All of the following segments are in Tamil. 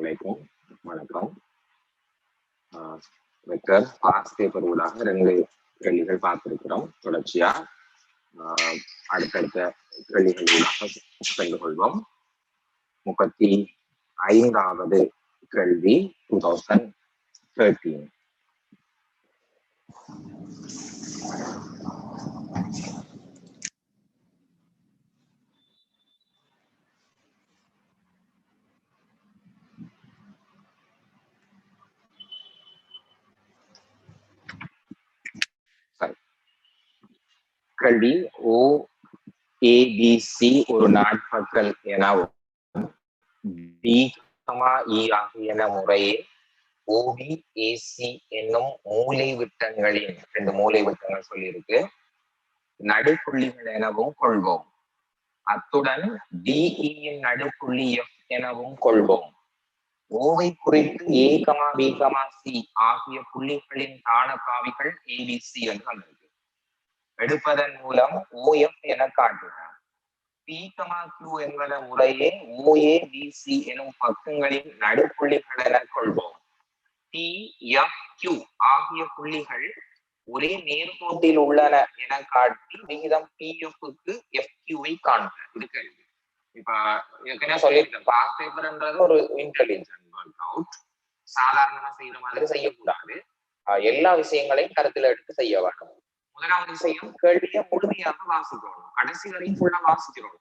அனைவருக்கும் வணக்கம். வெக்டர் பாஸ் பேப்பர் ஊடாக 2 கேள்விகள் பார்த்திருக்கிறோம். தொடர்ச்சியா அடுத்தடுத்த கேள்விகள் ஊடாக சென்று கொள்வோம். 35வது கேள்வி 2013. கேள்வி OABC ஒரு நாட்பக்கல் எனவும் B,E ஆகியன முறையே OBAC என்னும் மூலை விட்டங்களின் 2 மூலை விட்டங்கள் சொல்லியிருக்கு நடுப்புள்ளிகள் எனவும் கொள்வோம். அத்துடன் DE யின் நடுப்புள்ளி F எனவும் கொள்வோம். ஓவை குறித்து A,B,C ஆகிய புள்ளிகளின் தானப்பாவிகள் ABC என்று வந்திருக்கு. எடுப்பதன் மூலம் OF என காட்டுகிறார். P,Q என்பன முறையே OABC எனும் பக்கங்களின் நடுப்புள்ளிகள் என கொள்வோம். PFQ ஆகிய புள்ளிகள் ஒரே நேர்கோட்டில் உள்ளன என காட்டி விகிதம் PFக்கு FQவை காண்கிறார். இது கேள்வி. இப்ப ஏற்கனவே சொல்லியிருக்கேன், பாஸ் பேப்பர்ன்றது ஒரு இன்டெலிஜென்ட் ஒர்க் அவுட். சாதாரணமா செய்யற மாதிரி செய்யக்கூடாது. எல்லா விஷயங்களையும் கருத்துல எடுத்து செய்ய வேண்டும். முதலாவது விஷயம், கேள்வியை முழுமையாக வாசிக்கணும். கடைசி வரையும் ஃபுல்லா வாசிக்கிறோம்.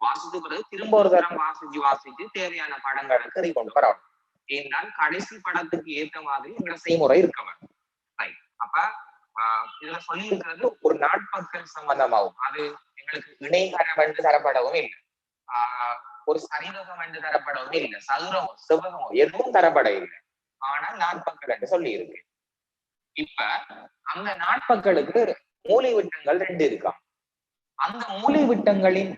வாசித்த பிறகு திரும்ப ஒரு தரம் வாசிச்சு தேவையான படங்களை கறி கொண்டு வரணும். ஏனால் கடைசி படத்துக்கு ஏற்ற மாதிரி எங்களோட செய்முறை இருக்க வேண்டும். அப்ப இதுல சொல்லியிருக்கிறது ஒரு நாட்பக்கல் சம்பந்தமாகும். அது எங்களுக்கு இணைகரம் என்று தரப்படவும் இல்லை, ஒரு சரிவகம் என்று தரப்படவும் இல்லை, சதுரமோ செவ்வகமோ எதுவும் தரப்பட இல்லை. ஆனால் நாட்பக்கல் என்று சொல்லி இருக்கு. இப்ப அந்த நாட்பக்களுக்கு மூலை விட்டங்கள் 2 இருக்காம். அந்த மூலை விட்டங்களின்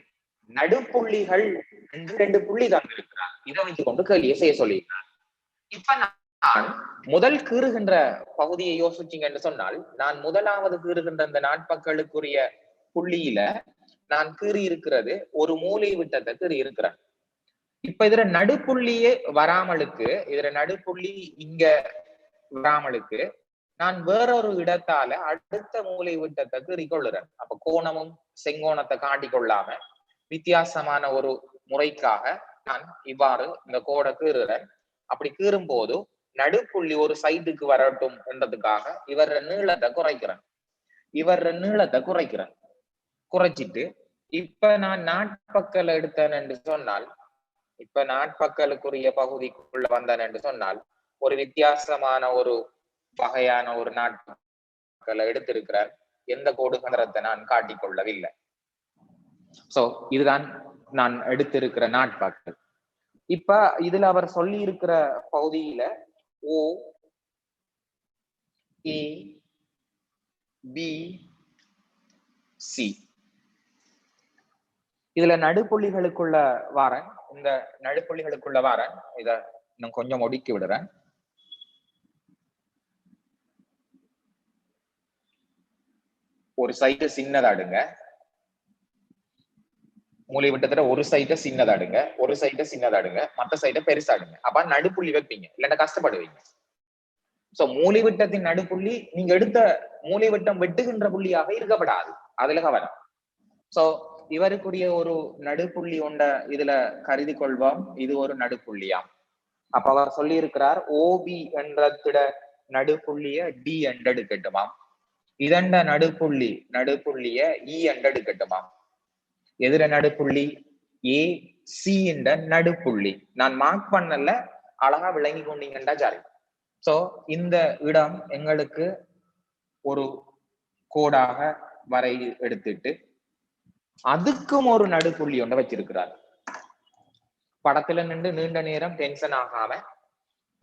நடுப்புள்ளிகள் என்று 2 புள்ளி தந்திருக்கிறார். இதை வைத்துக் கொண்டு கேள்வியை செய்ய சொல்லியிருக்கிறார். இப்ப நான் முதல் கீறுகின்ற பகுதியை யோசிச்சீங்க என்று சொன்னால், நான் முதலாவது கீறுகின்ற அந்த நாட்பக்களுக்குரிய புள்ளியில நான் கீறி இருக்கிறது ஒரு மூலை விட்டத்தை கீறி இருக்கிறேன். இப்ப இதுல நடுப்புள்ளியே வராமலுக்கு, இதுல நடுப்புள்ளி இங்க வராமலுக்கு நான் வேறொரு இடத்தால அடுத்த மூலை விட்டத்தை கீறிக்கொள்ளுறேன். அப்ப கோணமும் செங்கோணத்தை காட்டி கொள்ளாம வித்தியாசமான ஒரு முறைக்காக நான் இவ்வாறு இந்த கோடை கீறுறேன். அப்படி கீறும் போது நடுப்புள்ளி ஒரு சைடுக்கு வரட்டும் என்றதுக்காக இவர நீளத்தை குறைக்கிறேன். குறைச்சிட்டு இப்ப நான் நாட்பக்கல் எடுத்தேன் என்று சொன்னால், இப்ப நாட்பக்கலுக்குரிய பகுதிக்குள்ள வந்தேன் என்று சொன்னால், ஒரு வித்தியாசமான ஒரு வகையான ஒரு நாட்பக்கலை எடுத்திருக்கிறார். எந்த கோடுகரத்தை நான் காட்டிக்கொள்ளவில்லை. சோ இதுதான் நான் எடுத்திருக்கிற நாட்பக்கல். இப்ப இதுல அவர் சொல்லி இருக்கிற பகுதியில OABC இதுல நடுப்புள்ளிகளுக்குள்ள வாரன். இந்த நடுப்புள்ளிகளுக்குள்ள வாரன். இத இன்னும் கொஞ்சம் ஒடுக்கி விடுறேன். ஒரு சைடு சின்னதாடுங்க, மூலை விட்டத்துல ஒரு சைட சின்னதாடுங்க, ஒரு சைட சின்னதாடுங்க, மற்ற சைட பெருசாடுங்க. அப்ப நடுப்புள்ளி வைப்பீங்க, இல்லைன்னா கஷ்டப்படுவீங்க. சோ மூலை விட்டத்தின் நடுப்புள்ளி நீங்க எடுத்த மூலை விட்டம் வெட்டுகின்ற புள்ளியாக இருக்கப்படாது, அதுல கவனம். சோ இவருக்குரிய ஒரு நடுப்புள்ளி உண்ட இதுல கருதி கொள்வோம். இது ஒரு நடுப்புள்ளியாம். அப்ப அவர் சொல்லி இருக்கிறார், OB என்ற நடுப்புள்ளிய D என்று எடுக்கட்டுமாம். இதண்ட நடுப்புள்ளிய E என்று எடுக்கட்டுமாம். எதிர நடுப்புள்ளி AC என்ற நடுப்புள்ளி நான் மார்க் பண்ணல, அழகா விளங்கி கொண்டீங்கன்னா சரி. சோ இந்த இடம் எங்களுக்கு ஒரு கோடாக வரை எடுத்துட்டு அதுக்கும் ஒரு நடுப்புள்ளி ஒன்றை வச்சிருக்கிறார். படத்துல நின்று நீண்ட நேரம் டென்ஷன் ஆகாம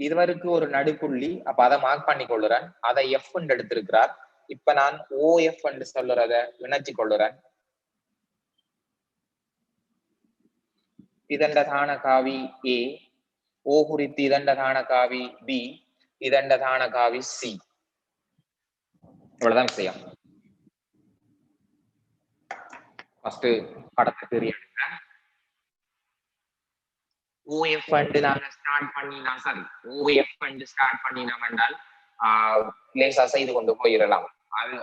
இதுவரைக்கு ஒரு நடுப்புள்ளி, அப்ப அதை மார்க் பண்ணி கொள்ளுறேன். அதை F என்று எடுத்திருக்கிறார். இப்ப நான் OF என்று சொல்லுறத இணைச்சு கொள்ளுறேன். இதண்ட தான காவி A, O குறித்து இதண்ட தான காவி B, இதண்ட தான காவி C. இவ்வளவுதான் விஷயம். ஃபர்ஸ்ட் படத்தை தெரியணுங்க. OF ஃபண்ட் நாங்க ஸ்டார்ட் பண்ணினா சரி, OF ஃபண்ட் ஸ்டார்ட் பண்ணினோம் என்றால் லேசா செய்து கொண்டு போயிடலாம்.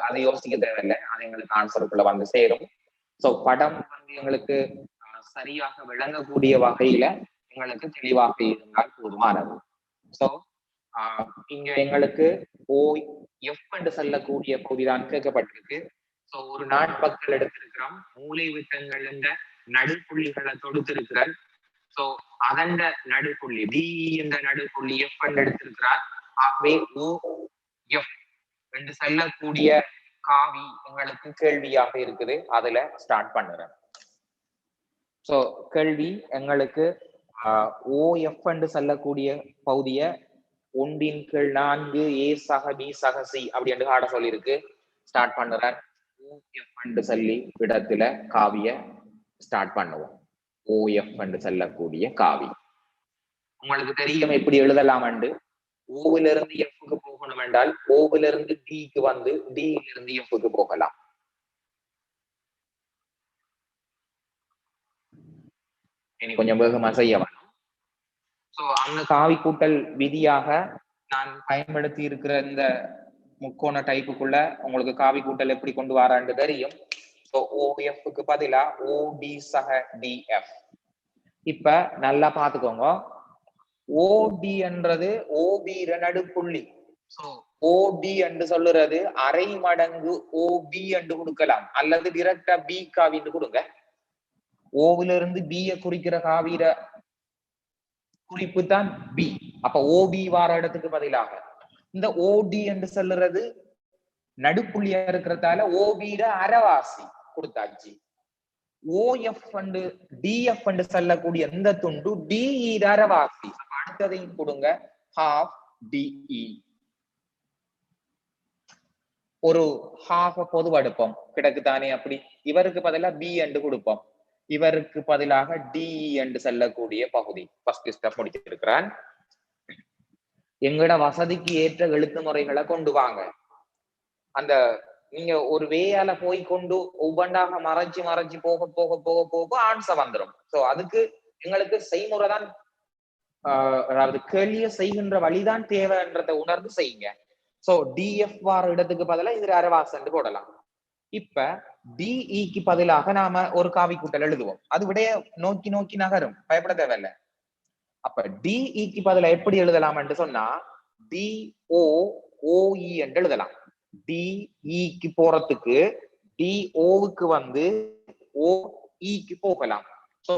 அது யோசிக்க தேவையில்லை, அது எங்களுக்கு ஆன்சருக்குள்ள வந்து சேரும். ஸோ படம் வந்து எங்களுக்கு சரியாக விளங்கக்கூடிய வகையில எங்களுக்கு தெளிவாக இருந்தால் போதுமானது. ஸோ இங்க எங்களுக்கு OF என்று சொல்லக்கூடிய பகுதிதான் கேட்கப்பட்டிருக்கு. ஸோ ஒரு நாட்பக்கல் எடுத்திருக்கிறோம், மூலை விட்டங்கள் என்ற நடுப்புள்ளிகளை தொடுத்திருக்கிறார். சோ அதண்ட நடுப்புள்ளி டி என்ற நடுப்புள்ளி எஃப் என்று எடுத்திருக்கிறார். ஆகவே OF என்று சொல்லக்கூடிய காவி உங்களுக்கு கேள்வியாக இருக்குது. அதுல ஸ்டார்ட் பண்ணுறேன். சோ கேள்வி எங்களுக்கு OF என்று சொல்லக்கூடிய பகுதிய 1/4 A சக B சக C அப்படி என்று ஆட சொல்லியிருக்கு. ஸ்டார்ட் பண்ணுறேன். OF என்று சொல்லி இடத்துல காவிய ஸ்டார்ட் பண்ணுவோம். OF என்று சொல்லக்கூடிய காவி உங்களுக்கு தெரியும் எப்படி எழுதலாம். ஓவில இருந்து எஃப்க்கு போகணும் என்றால் ஓவில இருந்து டிக்கு வந்து டியில இருந்து எஃப்க்கு போகலாம். இனி கொஞ்சம் வேகமா செய்ய வேணும். சோ அந்த காவி கூட்டல் விதியாக நான் பயன்படுத்தி இருக்கிற இந்த முக்கோண டைப்புக்குள்ள உங்களுக்கு காவி கூட்டல் எப்படி கொண்டு வரான்னு தெரியும். OFக்கு பதிலா OD சக DF. இப்ப நல்லா பாத்துக்கோங்க, OD என்றது OB நடுப்புள்ளி. OD என்று சொல்லுறது அரை மடங்கு OB என்று கொடுக்கலாம், அல்லது டிரெக்டா B காவின்னு கொடுங்க. ஓவில இருந்து B குறிக்கிற காவிர குறிப்பு தான் B. அப்ப OB வார இடத்துக்கு பதிலாக இந்த OD என்று சொல்லுறது நடுப்புள்ளியா இருக்கிறதால OB அரைவாசி கொடுத்தாச்சு. OF அண்டு DF அண்டு சொல்லக்கூடிய எந்த துண்டு DE அரைவாசி. அடுத்ததையும் கொடுங்க, half DE. ஒரு half பொதுவா எடுப்போம், கிடக்குதானே அப்படி. இவருக்கு பதிலாக B என்று கொடுப்போம், இவருக்கு பதிலாக DE என்று சொல்லக்கூடிய பகுதி ஃபர்ஸ்ட் ஸ்டெப் முடிச்சிருக்கிறான். எங்கட வசதிக்கு ஏற்ற எழுத்து முறைகளை கொண்டு வாங்க. அந்த நீங்க ஒரு வேயால போய் கொண்டு ஒவ்வொன்றாக மறைச்சு மறைச்சு போக போக போக போக ஆன்சர் வந்துடும். சோ அதுக்கு எங்களுக்கு செய்முறை தான், அதாவது கேள்விய செய்கின்ற வழிதான் தேவைன்றதை உணர்ந்து செய்யுங்க. சோ DF வார இடத்துக்கு பதிலா இதுல அரைவாசன்னு போடலாம். இப்ப DEக்கு பதிலாக நாம ஒரு காவி கூட்டல் எழுதுவோம், அது விடைய நோக்கி நோக்கி நகரும், பயப்பட தேவையில்லை. அப்ப DEக்கு பதிலா எப்படி எழுதலாம் என்று சொன்னா DOOE என்று எழுதலாம். DEக்கு போறதுக்கு DOவுக்கு வந்து OEக்கு போகலாம். சோ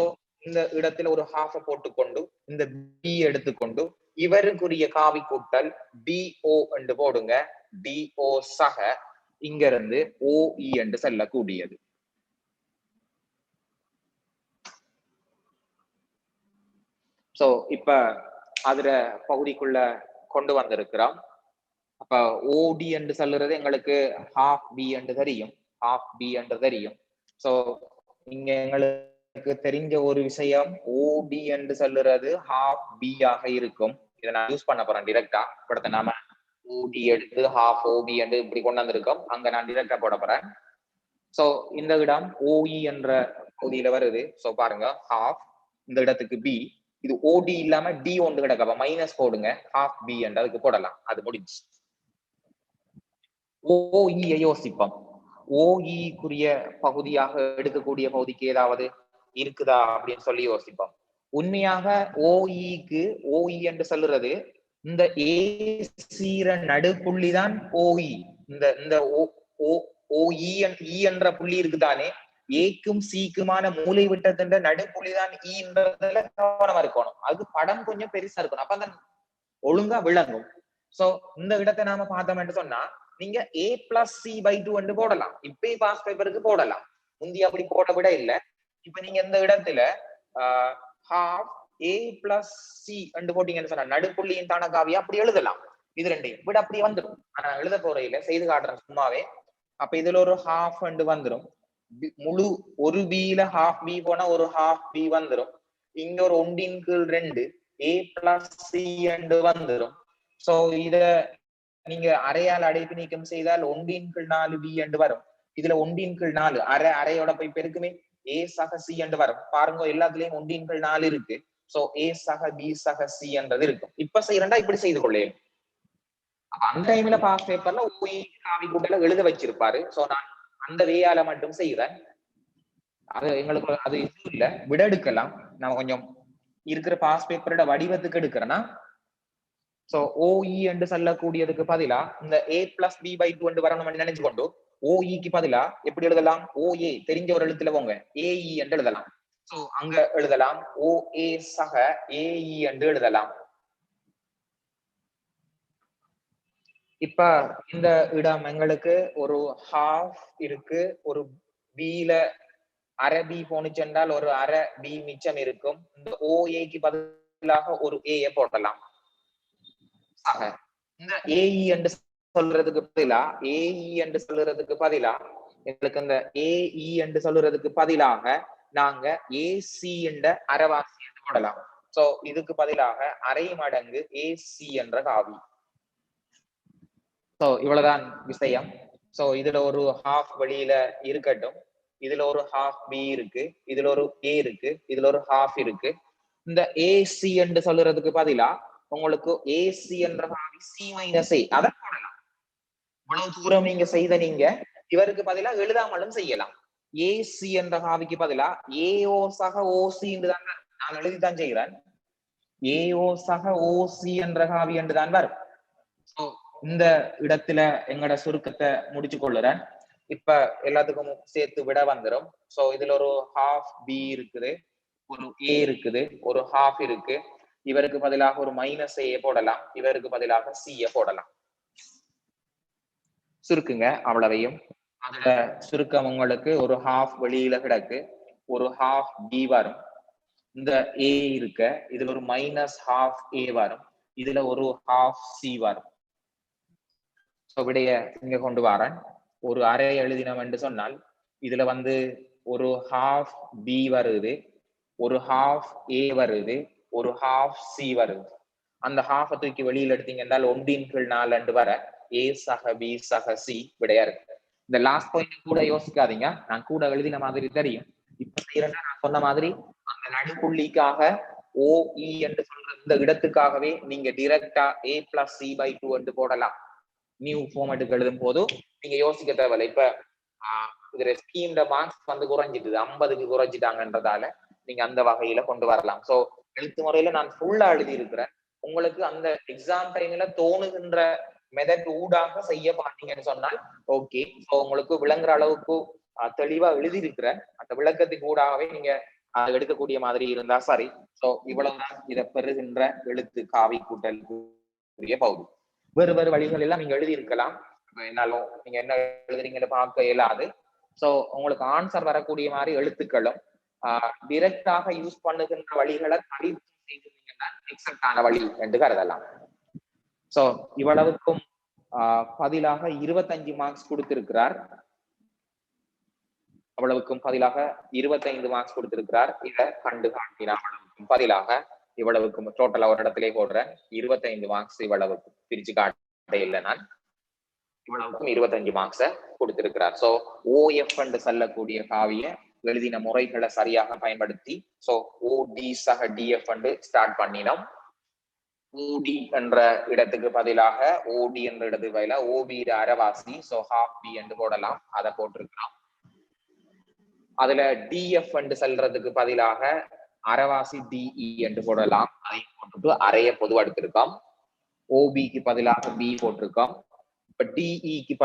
இந்த இடத்துல ஒரு half போட்டுக்கொண்டு இந்த B எடுத்துக்கொண்டு இவருக்குரிய காவி கூட்டல் DO என்று போடுங்க. DO சக இங்க இருந்து OE என்று செல்லக்கூடியது. சோ இப்ப அதுல பகுதிக்குள்ள கொண்டு வந்திருக்கிறோம். அப்ப OD என்று சொல்லுறது எங்களுக்கு half B என்று தெரியும், half B என்று தெரியும். சோ இங்க எங்களுக்கு தெரிஞ்ச ஒரு விஷயம், OD என்று சொல்லுறது half B ஆக இருக்கும். இதை நான் யூஸ் பண்ண போறேன் டிரெக்டா. படத்தை நாம OD எடுத்து half OB என்று இப்படி கொண்டு வந்திருக்கோம், அங்க நான் டிரெக்டா போட போறேன். சோ இந்த இடம் OE என்ற பகுதியில வருது. சோ பாருங்க, half இந்த இடத்துக்கு B, இது OD இல்லாம D ஒன்று கிடக்க மைனஸ் போடுங்க, half B என்று அதுக்கு போடலாம். அது முடிஞ்சு. OE யோசிப்போம், OE-க்குரிய பகுதியாக எடுக்கக்கூடிய பகுதிக்கு ஏதாவது இருக்குதா அப்படின்னு சொல்லி யோசிப்போம். உண்மையாக OE-க்கு OE என்று சொல்லுறது இந்த AC நடுப்புள்ளிதான் OE. இந்த OE என்ற புள்ளி இருக்குதானே, ஏக்கும் சிக்குமான மூலை விட்டத்தின் நடுப்புள்ளிதான் ஈன்றதுல கவனமா இருக்கணும். அது படம் கொஞ்சம் பெருசா இருக்கணும், அப்ப அந்த ஒழுங்கா விளங்கும். சோ இந்த இடத்தை நாம பார்த்தோம் என்று சொன்னா நீங்க A+C/2 என்று போடலாம். இப்ப பாஸ் பேப்பருக்கு போடலாம், முந்தி அப்படி போட விட இல்ல. இப்ப நீங்க இந்த இடத்துல half A+C என்று போட்டீங்கன்னு சொன்னா நடுப்புள்ளியின் தான காவியா அப்படி எழுதலாம். இது ரெண்டையும் விட அப்படி வந்துடும். ஆனா எழுத போறையில செய்து காட்டுறேன் சும்மாவே. அப்ப இதுல ஒரு half என்று வந்துடும். முழு ஒரு B-ல half B போனா ஒரு half B வந்துடும். இங்க ஒரு 1/2 A+C என்று வந்துடும். சோ இத நீங்க அரையால் அடைப்பு நீக்கம் செய்தால் 1/4 B என்று வரும். இதுல 1/4 அரையோட போய் பெருக்குமே A சக C என்று வரும். பாருங்க எல்லாத்துலயும் 1/4 இருக்கு. சோ ஏ சக பி சக சி என்றது இருக்கும். இப்ப செய்யறா இப்படி செய்து கொள்ளே. அப்ப அந்த டைம்ல பாஸ் பேப்பர்ல ஓஇ காவி கூட்டல எழுத வச்சிருப்பாரு. சோ நான் அந்த வேயால மட்டும் செய்யறேன். அது எங்களுக்கு அது இது இல்ல, விட எடுக்கலாம். நம்ம கொஞ்சம் இருக்கிற பாஸ் பேப்பரோட வடிவத்துக்கு எடுக்கிறேன்னா சோ ஓஇ என்று சொல்லக்கூடியதுக்கு பதிலா இந்த a பிளஸ் b பை 2 என்று வரணும் நினைச்சு கொண்டு ஓஇக்கு பதிலா எப்படி எழுதலாம்? ஓஏ தெரிஞ்ச ஒரு எழுத்துல போங்க ஏஇ என்று எழுதலாம். சோ அங்க எழுதலாம் ஓஏ சக ஏஇ என்று எழுதலாம். இப்ப இந்த இடம் எங்களுக்கு ஒரு ஹாஃப் இருக்கு, ஒரு பில அரை பி போனுச்சு என்றால் ஒரு அரை பி மிச்சம் இருக்கும். இந்த ஓஏக்கு பதிலாக ஒரு ஏ போடலாம். இந்த ஏஇ என்று சொல்றதுக்கு பதிலா ஏஇ என்று சொல்றதுக்கு பதிலா எங்களுக்கு இந்த ஏஇ என்று சொல்றதுக்கு பதிலாக நாங்க ஏசி என்ற அரைவாசி என்று போடலாம். சோ இதுக்கு பதிலாக அரை மடங்கு ஏசி என்ற காவி. சோ இவ்வளவுதான் விஷயம். சோ இதுல ஒரு ஹாஃப் வெளியில இருக்கட்டும், இதுல ஒரு ஹாஃப் பி இருக்கு, இதுல ஒரு ஏ இருக்கு, இதுல ஒரு ஹாஃப் இருக்கு. இந்த ஏசி என்று சொல்றதுக்கு பதிலா உங்களுக்கு ஏசி என்ற காவி சி மைனஸ் ஏ அதை போடலாம். இவ்வளவு தூரம் நீங்க செய்த நீங்க இவருக்கு பதிலா எழுதாமலும் செய்யலாம். ஏசி என்ற காவிக்கு பதிலா ஏஓ சக ஓசி என்று தான் நான் எழுதித்தான் செய்கிறேன். ஏஓ சக ஓசி என்ற காவி என்று தான் வரும். இந்த இடத்துல எங்கட சுருக்கத்தை முடிச்சு கொள்ளுறேன். இப்ப எல்லாத்துக்கும் சேர்த்து விட வந்துடும். சோ இதுல ஒரு ஹாஃப் பி இருக்குது, ஒரு ஏ இருக்குது, ஒரு ஹாஃப் இருக்கு. இவருக்கு பதிலாக ஒரு மைனஸ் ஏ போடலாம், இவருக்கு பதிலாக சி போடலாம். சுருக்குங்க அவ்வளவையும். அதுல சுருக்கம் உங்களுக்கு ஒரு ஹாஃப் வெளியில கிடக்கு, ஒரு ஹாஃப் பி வரும், இந்த ஏ இருக்க இதுல ஒரு மைனஸ் ஹாஃப் ஏ வரும், இதுல ஒரு ஹாஃப் சி வரும். விடைய இங்க கொண்டு வரேன். ஒரு அரை எழுதினம் என்று சொன்னால் இதுல வந்து ஒரு ஹாஃப் பி வருது, ஒரு ஹாஃப் ஏ வருது, ஒரு ஹாஃப் சி வருது. அந்த ஹாஃபை தூக்கி வெளியில எடுத்தீங்க என்றால் 1/4 வர ஏ சக பி சக சி விடையா இருக்கு. இந்த லாஸ்ட் பாயிண்ட் கூட யோசிக்காதீங்க, நான் கூட எழுதின மாதிரி தெரியும். இப்ப செய்யறேன்னா நான் சொன்ன மாதிரி அந்த நடுப்புள்ளிக்காக ஓஇ என்று சொல்ற இந்த இடத்துக்காகவே நீங்க டிரெக்டா ஏ பிளஸ் சி பை 2 என்று போடலாம். நியூ ஃபார்மேட்டுக்கு எழுதும் போது நீங்க யோசிக்க தேவையில்லை. இப்ப இதுல ஸ்கீம்ல மார்க்ஸ் வந்து குறைஞ்சிட்டு 50க்கு குறைஞ்சிட்டாங்கன்றதால நீங்க அந்த வகையில கொண்டு வரலாம். சோ எழுத்து முறையில நான் ஃபுல்லா எழுதி இருக்கிறேன். உங்களுக்கு அந்த எக்ஸாம் டைம்ல தோணுகின்ற மெதட் ஊடாக செய்ய பாத்தீங்கன்னு சொன்னால் ஓகே. சோ உங்களுக்கு விளங்குற அளவுக்கு தெளிவா எழுதி இருக்கிறேன். அந்த விளக்கத்துக்கு ஊடாகவே நீங்க அதை எடுக்கக்கூடிய மாதிரி இருந்தா சரி. சோ இவ்வளவுதான் இதை பெறுகின்ற எழுத்து காவி கூட்டல் பகுதி. வேறு வேறு வழிகள் எல்லாம் நீங்க எழுதி இருக்கலாம். என்னாலும் நீங்க என்ன எழுதுறீங்கன்னு பார்க்க இயலாது. சோ உங்களுக்கு ஆன்சர் வரக்கூடிய மாதிரி எழுத்துக்களும் டிரெக்டாக யூஸ் பண்ணுகின்ற வழிகளை தவிர்த்து செய்திருந்தீங்கன்னா எக்ஸப்ட் ஆன வழி என்று கருதலாம். சோ இவ்வளவுக்கும் பதிலாக 25 மார்க்ஸ் கொடுத்திருக்கிறார். அவ்வளவுக்கும் பதிலாக 25 மார்க்ஸ் கொடுத்திருக்கிறார். இதை கண்டு காட்டினார். அவ்வளவுக்கும் பதிலாக இவ்வளவுக்கும் டோட்டலா ஒரு இடத்திலே போடுறேன். 25 மார்க்ஸ் இவ்வளவுக்கு பிரிச்சு காட்ட இல்லை, நான் இவ்வளவுக்கும் 25 மார்க்ஸ கொடுத்திருக்கிறார். சோ ஓஎஃப் என்று சொல்லக்கூடிய காவிய எழுதின முறைகளை சரியாக பயன்படுத்தி சோ ஓடி சக டிஎஃப் என்று ஸ்டார்ட் பண்ணினோம். ஓடி என்ற இடத்துக்கு பதிலாக ஓடி என்ற இடத்துக்கு பதிலாக ஓபி அரைவாசி சோ ஹாஃப் பி என்று போடலாம், அதை போட்டிருக்கிறோம். அதுல டிஎஃப் என்று சொல்றதுக்கு பதிலாக அரைவாசி டிஇ என்று போடலாம், அதையும் போட்டுட்டு அரைய பொதுவா எடுத்திருக்கோம். ஓபிக்கு பதிலாக பி போட்டிருக்கோம். இப்ப டிஇக்கு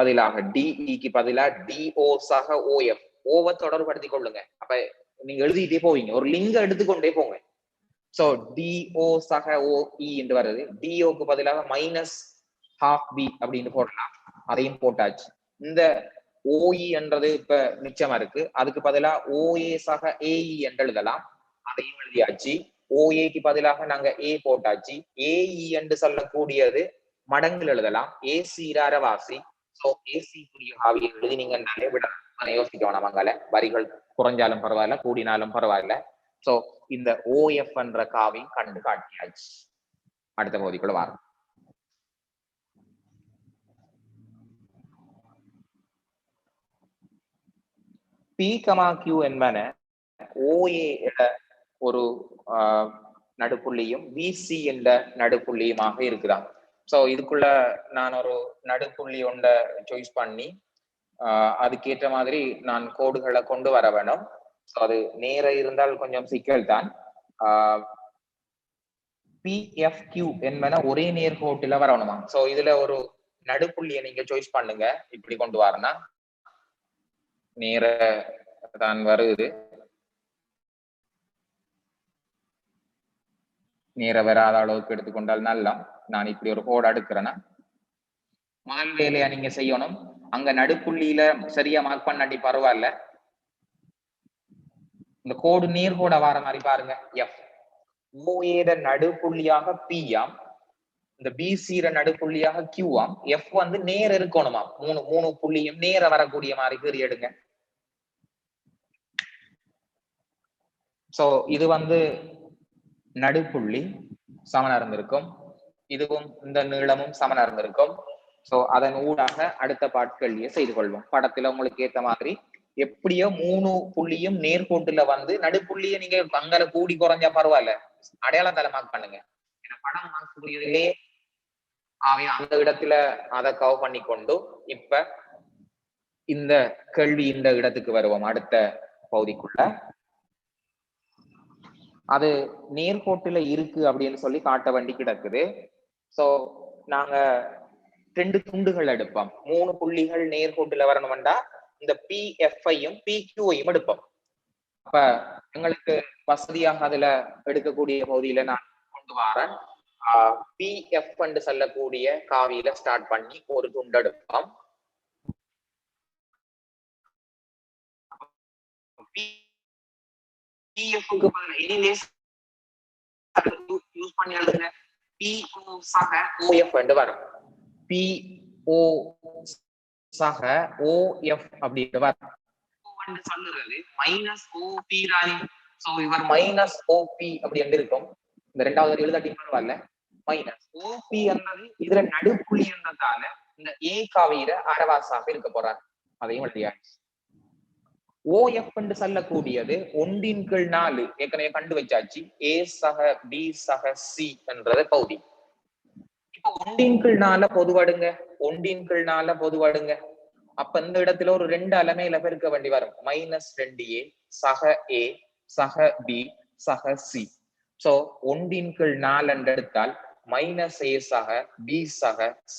பதிலாக டிஓ சக ஓஎஃப் ஓவை தொடர்படுத்திக் கொள்ளுங்க. அப்ப நீங்க எழுதிட்டே போவீங்க, ஒரு லிங்க எடுத்துக்கொண்டே போங்க. சோ டிஓ சக ஓஇ என்று வருது. டிஓக்கு பதிலாக மைனஸ் ஹாஃப் பி அப்படின்னு போடலாம், அதையும் போட்டாச்சு. இந்த ஓஇ என்றது இப்ப மிச்சமா இருக்கு, அதுக்கு பதிலா ஓஏ சக ஏஇ என்று எழுதலாம், அதையும் எழுதியாச்சு. ஓஏக்கு பதிலாக நாங்க ஏ போட்டாச்சு. ஏஇ என்று சொல்லக்கூடியது மடங்குல எழுதலாம், ஏசி அரைவாசி. சோ ஏசி புரிய காவியை எழுதினீங்கன்னாலே விட யோசிக்க வேணாம். மங்கள வரிகள் குறைஞ்சாலும் பரவாயில்ல, கூடினாலும் பரவாயில்ல. சோ இந்த ஓஎஃப் என்ற காவி கண்டு காட்டியாச்சு. அடுத்த பகுதிக்குள்ள வரும். பி கமா கியூ என்பன ஓஏ ஒரு நடுப்புள்ளியும் பிசி என்ற நடுப்புள்ளியுமாக இருக்குதான். சோ இதுக்குள்ள நான் ஒரு நடுப்புள்ளி ஒன்றை சாய்ஸ் பண்ணி அதுக்கேற்ற மாதிரி நான் கோடுகளை கொண்டு வர வேணும். அது நேர இருந்தால் கொஞ்சம் சிக்கல் தான். PFQ என்பன ஒரே நேர்கோட்டுல வரணுமா. சோ இதுல ஒரு நடுப்புள்ளியை நீங்க சாய்ஸ் பண்ணுங்க. இப்படி கொண்டு வரனா நேர தான் வருது. நேர வராத அளவுக்கு எடுத்துக்கொண்டால் நல்லா. நான் இப்படி ஒரு கோடு எடுக்கிறேன்னா முதல் வேலையா நீங்க செய்யணும். அங்க நடுப்புள்ளியில சரியா மார்க் பண்ணாட்டி பரவாயில்ல, இந்த கோடு நேர்கோட வர மாதிரி பாருங்க. F OA நடுப்புள்ளியாக P ஆம், இந்த BC நடுப்புள்ளியாக Q ஆம், F வந்து நேர் இருக்கணுமா. மூணு புள்ளியும் நேர வரக்கூடிய மாதிரி கீறி எடுங்க. சோ இது வந்து நடுப்புள்ளி சமனர்ந்து இருக்கும். இதுவும் இந்த நீளமும் சமனர்ந்து இருக்கும். சோ அதன் ஊடாக அடுத்த பாட்கள்லயே செய்து கொள்வோம். படத்துல உங்களுக்கு ஏத்த மாதிரி எப்படியோ 3 புள்ளியும் நேர்கோட்டுல வந்து நடுப்புள்ளியை நீங்க அங்கல கூடி குறைஞ்சா பரவாயில்ல, அடையாளம் தலை மார்க் பண்ணுங்க. படம் மார்க் புரியுதிலே அந்த இடத்துல அதை கவ் பண்ணி கொண்டு இப்ப இந்த கேள்வி இந்த இடத்துக்கு வருவோம். அடுத்த பகுதிக்குள்ள அது நேர்கோட்டுல இருக்கு அப்படின்னு சொல்லி காட்ட வேண்டி கிடக்குது. சோ நாங்க 2 துண்டுகள் எடுப்போம். 3 புள்ளிகள் நேர்கோட்டுல வரணும்டா இந்த PF-ஐயும் PQ-ஐயும் எடுப்போம். அப்ப எங்களுக்கு வசதியாக அதுல எடுக்கக்கூடிய பகுதியில நான் கொண்டு வரேன். PF என்று சொல்லக்கூடிய காவியில ஸ்டார்ட் பண்ணி ஒரு துண்டு எடுப்போம். PF-க்கு எனிவேஸ் யூஸ் பண்ணி எழுதுங்க. PO சக OF என்று வரும். PO சக OF அப்படின்ட்டு வரும். சொல்லுறது மைனஸ் OP ராணி. சோ இவர் மைனஸ் OP அப்படி என்று இருக்கும். இந்த ரெண்டாவது எழுதாட்டி பரவாயில்ல. மைனஸ் OP என்றது இதுல நடுப்புள்ளி என்றதால இந்த A காவியில அரவாசாக இருக்க போறார். அதையும் எழுதியாச்சு. OF என்று சொல்லக்கூடியது 1/4 ஏற்கனவே கண்டு வச்சாச்சு. A சக B சக C என்றது பகுதி. இப்போ 1/4 பொதுவாடுங்க. 1/4 பொதுவாடுங்க. அப்ப இந்த இடத்துல ஒரு 2 அலமையில பெருக்க வேண்டி வரும். -2A சக A சக B சக C. சோ 1/4 என்று எடுத்தால் -A சக B சக C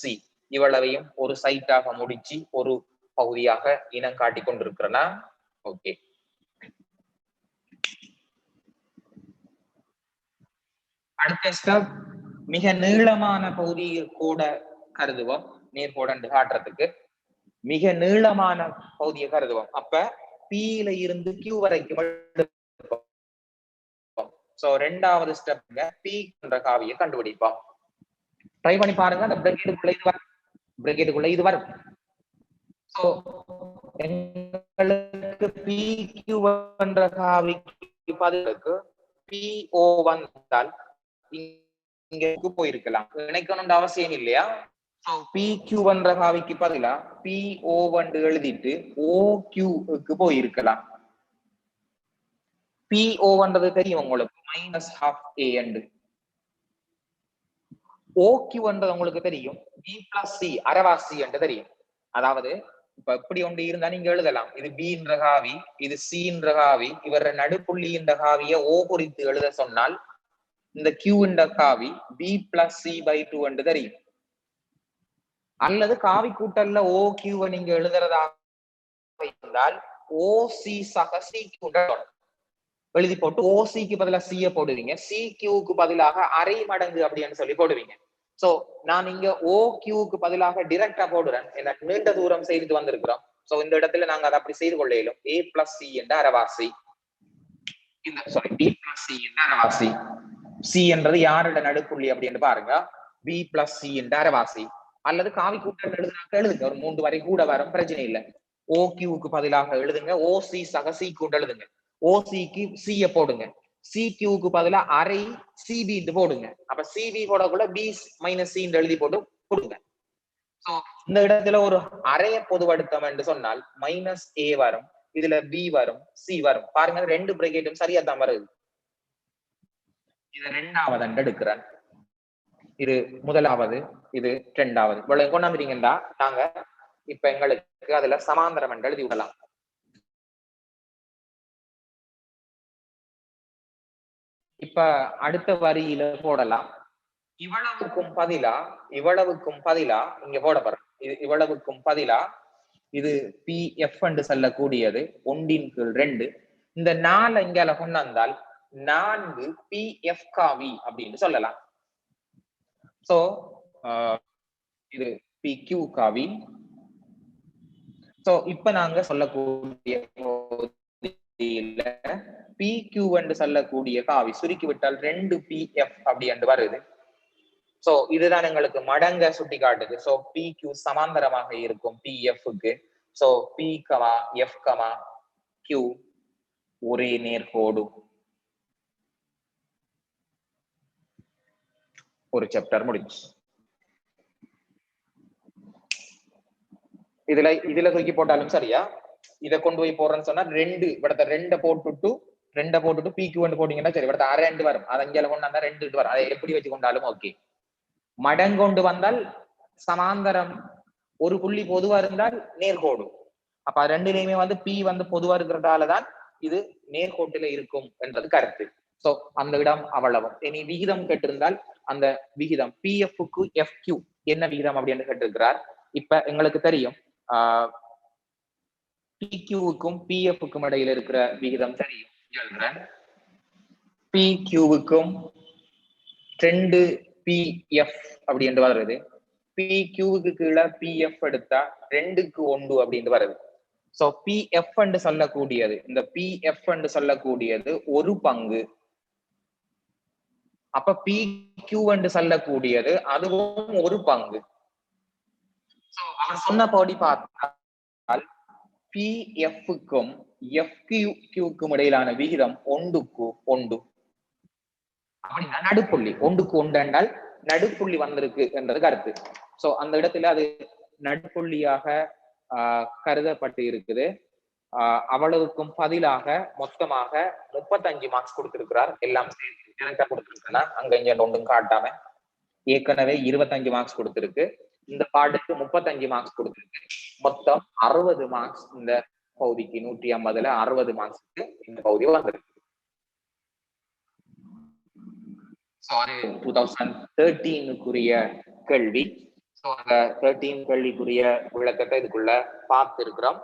இவ்வளவையும் ஒரு சைட்டாக முடிச்சு ஒரு பகுதியாக இனம் காட்டி கொண்டிருக்கிறனா. ஓகே, அடுத்த ஸ்டெப் மிக நீளமான பகுதியை கூட கருதுவோம். நேர்கோடு காட்டுறதுக்கு மிக நீளமான பகுதியை கருதுவோம். அப்ப P-ல இருந்து Q வரைக்கும் சோ ரெண்டாவது ஸ்டெப்ங்க P என்ற காவியை கண்டுபிடிப்போம். ட்ரை பண்ணி பாருங்க. அந்த பிரேக்கெட்டுக்குள்ள இது வரும். சோ எங்களுக்கு PQ என்ற காவிக்கு பதிலுக்கு PO வந்தால் இங்க போயிருக்கலாம். நினைக்கணும்னு அவசியம் இல்லையா. PQ என்ற காவிக்கு பதிலா PO வந்து எழுதிட்டு OQ-க்கு போயிருக்கலாம். PO வந்தது தெரியும் உங்களுக்கு, -12A என்று. OQ வந்தது உங்களுக்கு தெரியும், B+C அரவாசி என்று தெரியும். அதாவது இப்ப எப்படி ஒன்று இருந்தா நீங்க எழுதலாம். இது B என்ற காவி, இது C என்ற காவி, இவர நடுப்புள்ளி என்ற காவிய O குறித்து எழுத சொன்னால் இந்த Q என்ற காவி B+C/2 என்று தெரியும். அல்லது காவி கூட்டல்ல OQ நீங்க எழுதுறதா இருந்தால் OC சக CQ எழுதி போட்டு OC-க்கு பதிலாக C போடுவீங்க, CQ-க்கு பதிலாக அரை மடங்கு அப்படின்னு சொல்லி போடுவீங்க. சோ நான் இங்க OQ-க்கு பதிலாக டிரெக்டா போடுறேன். என்ன நீண்ட தூரம் செய்துட்டு வந்திருக்கிறோம். சோ இந்த இடத்துல நாங்க அதை அப்படி செய்து கொள்ள இயலும். A+C என்ற அரவாசி, இந்த B+C என்ற அரவாசி. C என்றது யாரோட நடுப்புள்ளி அப்படின்னு பாருங்க. B+C என்ற அரவாசி. அல்லது காவி கூட்டல் எழுதுனாக்க எழுதுங்க, ஒரு 3 வரை கூட வரும், பிரச்சனை இல்லை. OQ-க்கு பதிலாக எழுதுங்க, OC சக C எழுதுங்க. OC-க்கு C போடுங்க, CQ-க்கு பதிலா அரை CB போடுங்க. அப்ப CB போடக்குள்ள B-C எழுதி போட்டு கொடுங்க. இந்த இடத்துல ஒரு அரைய பொதுவடுத்தம் என்று சொன்னால் -A வரும், இதுல B வரும், C வரும். பாருங்க 2 பிரேக்கெட்டும் சரியா தான் வருது. இது ரெண்டாவது எடுக்கிறேன், இது முதலாவது, இது ரெண்டாவது. இவ்வளவு கொண்டாந்துட்டீங்கன்னா நாங்க இப்ப எங்களுக்கு அதுல சமாந்தரம் என்று எழுதி விடலாம். இப்ப அடுத்த வரியில போடலாம். இவ்வளவுக்கும் பதிலா இங்க போடப்படுறோம். இவ்வளவுக்கும் பதிலா இது PF என்று சொல்லக்கூடியது 1/2. இந்த 4 இங்கால கொண்டாந்தால் 4 PF காவி அப்படின்னு சொல்லலாம். சோ இது PQ காவி. சோ இப்ப நாங்க சொல்லக்கூடிய PQ என்று சொல்லக்கூடிய காவி சுருக்கி விட்டால் 2 PF அப்படி என்று வருது. சோ இதுதான் எங்களுக்கு மடங்க சுட்டி காட்டுது. சோ PQ சமாந்தரமாக இருக்கும் PF-க்கு. சோ P, F, Q ஒரே நேர்கோடு. ஒரு சாப்டர் முடிஞ்சு. இதுல தூக்கி போட்டாலும் சரியா, இதை கொண்டு போய் போடுறேன்னு சொன்னா 2 போட்டுட்டு PQ போட்டீங்கன்னா சரி, இவடத்த 6 வரும். அது அங்கே கொண்டாந்தா 2 வரும். அதை எப்படி வச்சு கொண்டாலும் ஓகே. மடங்கொண்டு வந்தால் சமாந்தரம் ஒரு புள்ளி பொதுவா இருந்தால் நேர்கோடு. அப்ப ரெண்டுலையுமே P பொதுவா இருக்கிறதாலதான் இது நேர்கோட்டில இருக்கும் என்றது கருத்து. சோ அந்த இடம் அவ்வளவும். இனி விகிதம் கேட்டிருந்தால் அந்த விகிதம் PF-க்கு FQ என்ன விகிதம் அப்படின்னு கேட்டிருக்கிறார். இப்ப எங்களுக்கு தெரியும் PQ-க்கும் PF-க்கும் இடையில இருக்கிற விகிதம் தெரியும். PQ-க்கும் 2 PF அப்படி என்று வருது. PQ-க்கு கீழே PF எடுத்தா 2க்கு 1 அப்படின்னு வருது. சோ PF என்று சொல்லக்கூடியது, இந்த PF என்று சொல்லக்கூடியது ஒரு பங்கு. அப்ப PQ என்று சொல்லக்கூடியது அதுவும் ஒரு பங்கு. சோ அவர் சொன்னபடி பார்த்தால் PF-க்கும் FQ-க்கும் இடையிலான விகிதம் 1க்கு 1. அப்படின்னா நடுப்புள்ளி 1க்கு 1 என்றால் நடுப்புள்ளி வந்திருக்கு என்றது கருத்து. சோ அந்த இடத்துல அது நடுப்புள்ளியாக கருதப்பட்டு இருக்குது. அவ்வளவுக்கும் பதிலாக மொத்தமாக 35 மார்க்ஸ் கொடுத்திருக்கிறார். எல்லாம் சேர்த்து கொடுத்திருக்கேன்னா அங்க இங்க ஒன்றும் காட்டாம ஏற்கனவே 25 மார்க்ஸ் கொடுத்திருக்கு. இந்த பாட்டுக்கு 35 மார்க்ஸ் கொடுத்திருக்கு. மொத்தம் 60 மார்க்ஸ் இந்த பகுதிக்கு. 150ல 60 மார்க்ஸுக்கு இந்த பகுதி வந்திருக்கு. 2013-க்குரிய கேள்வி. 13 கேள்விக்குரிய விளக்கத்தை இதுக்குள்ள பார்த்து இருக்கிறோம்.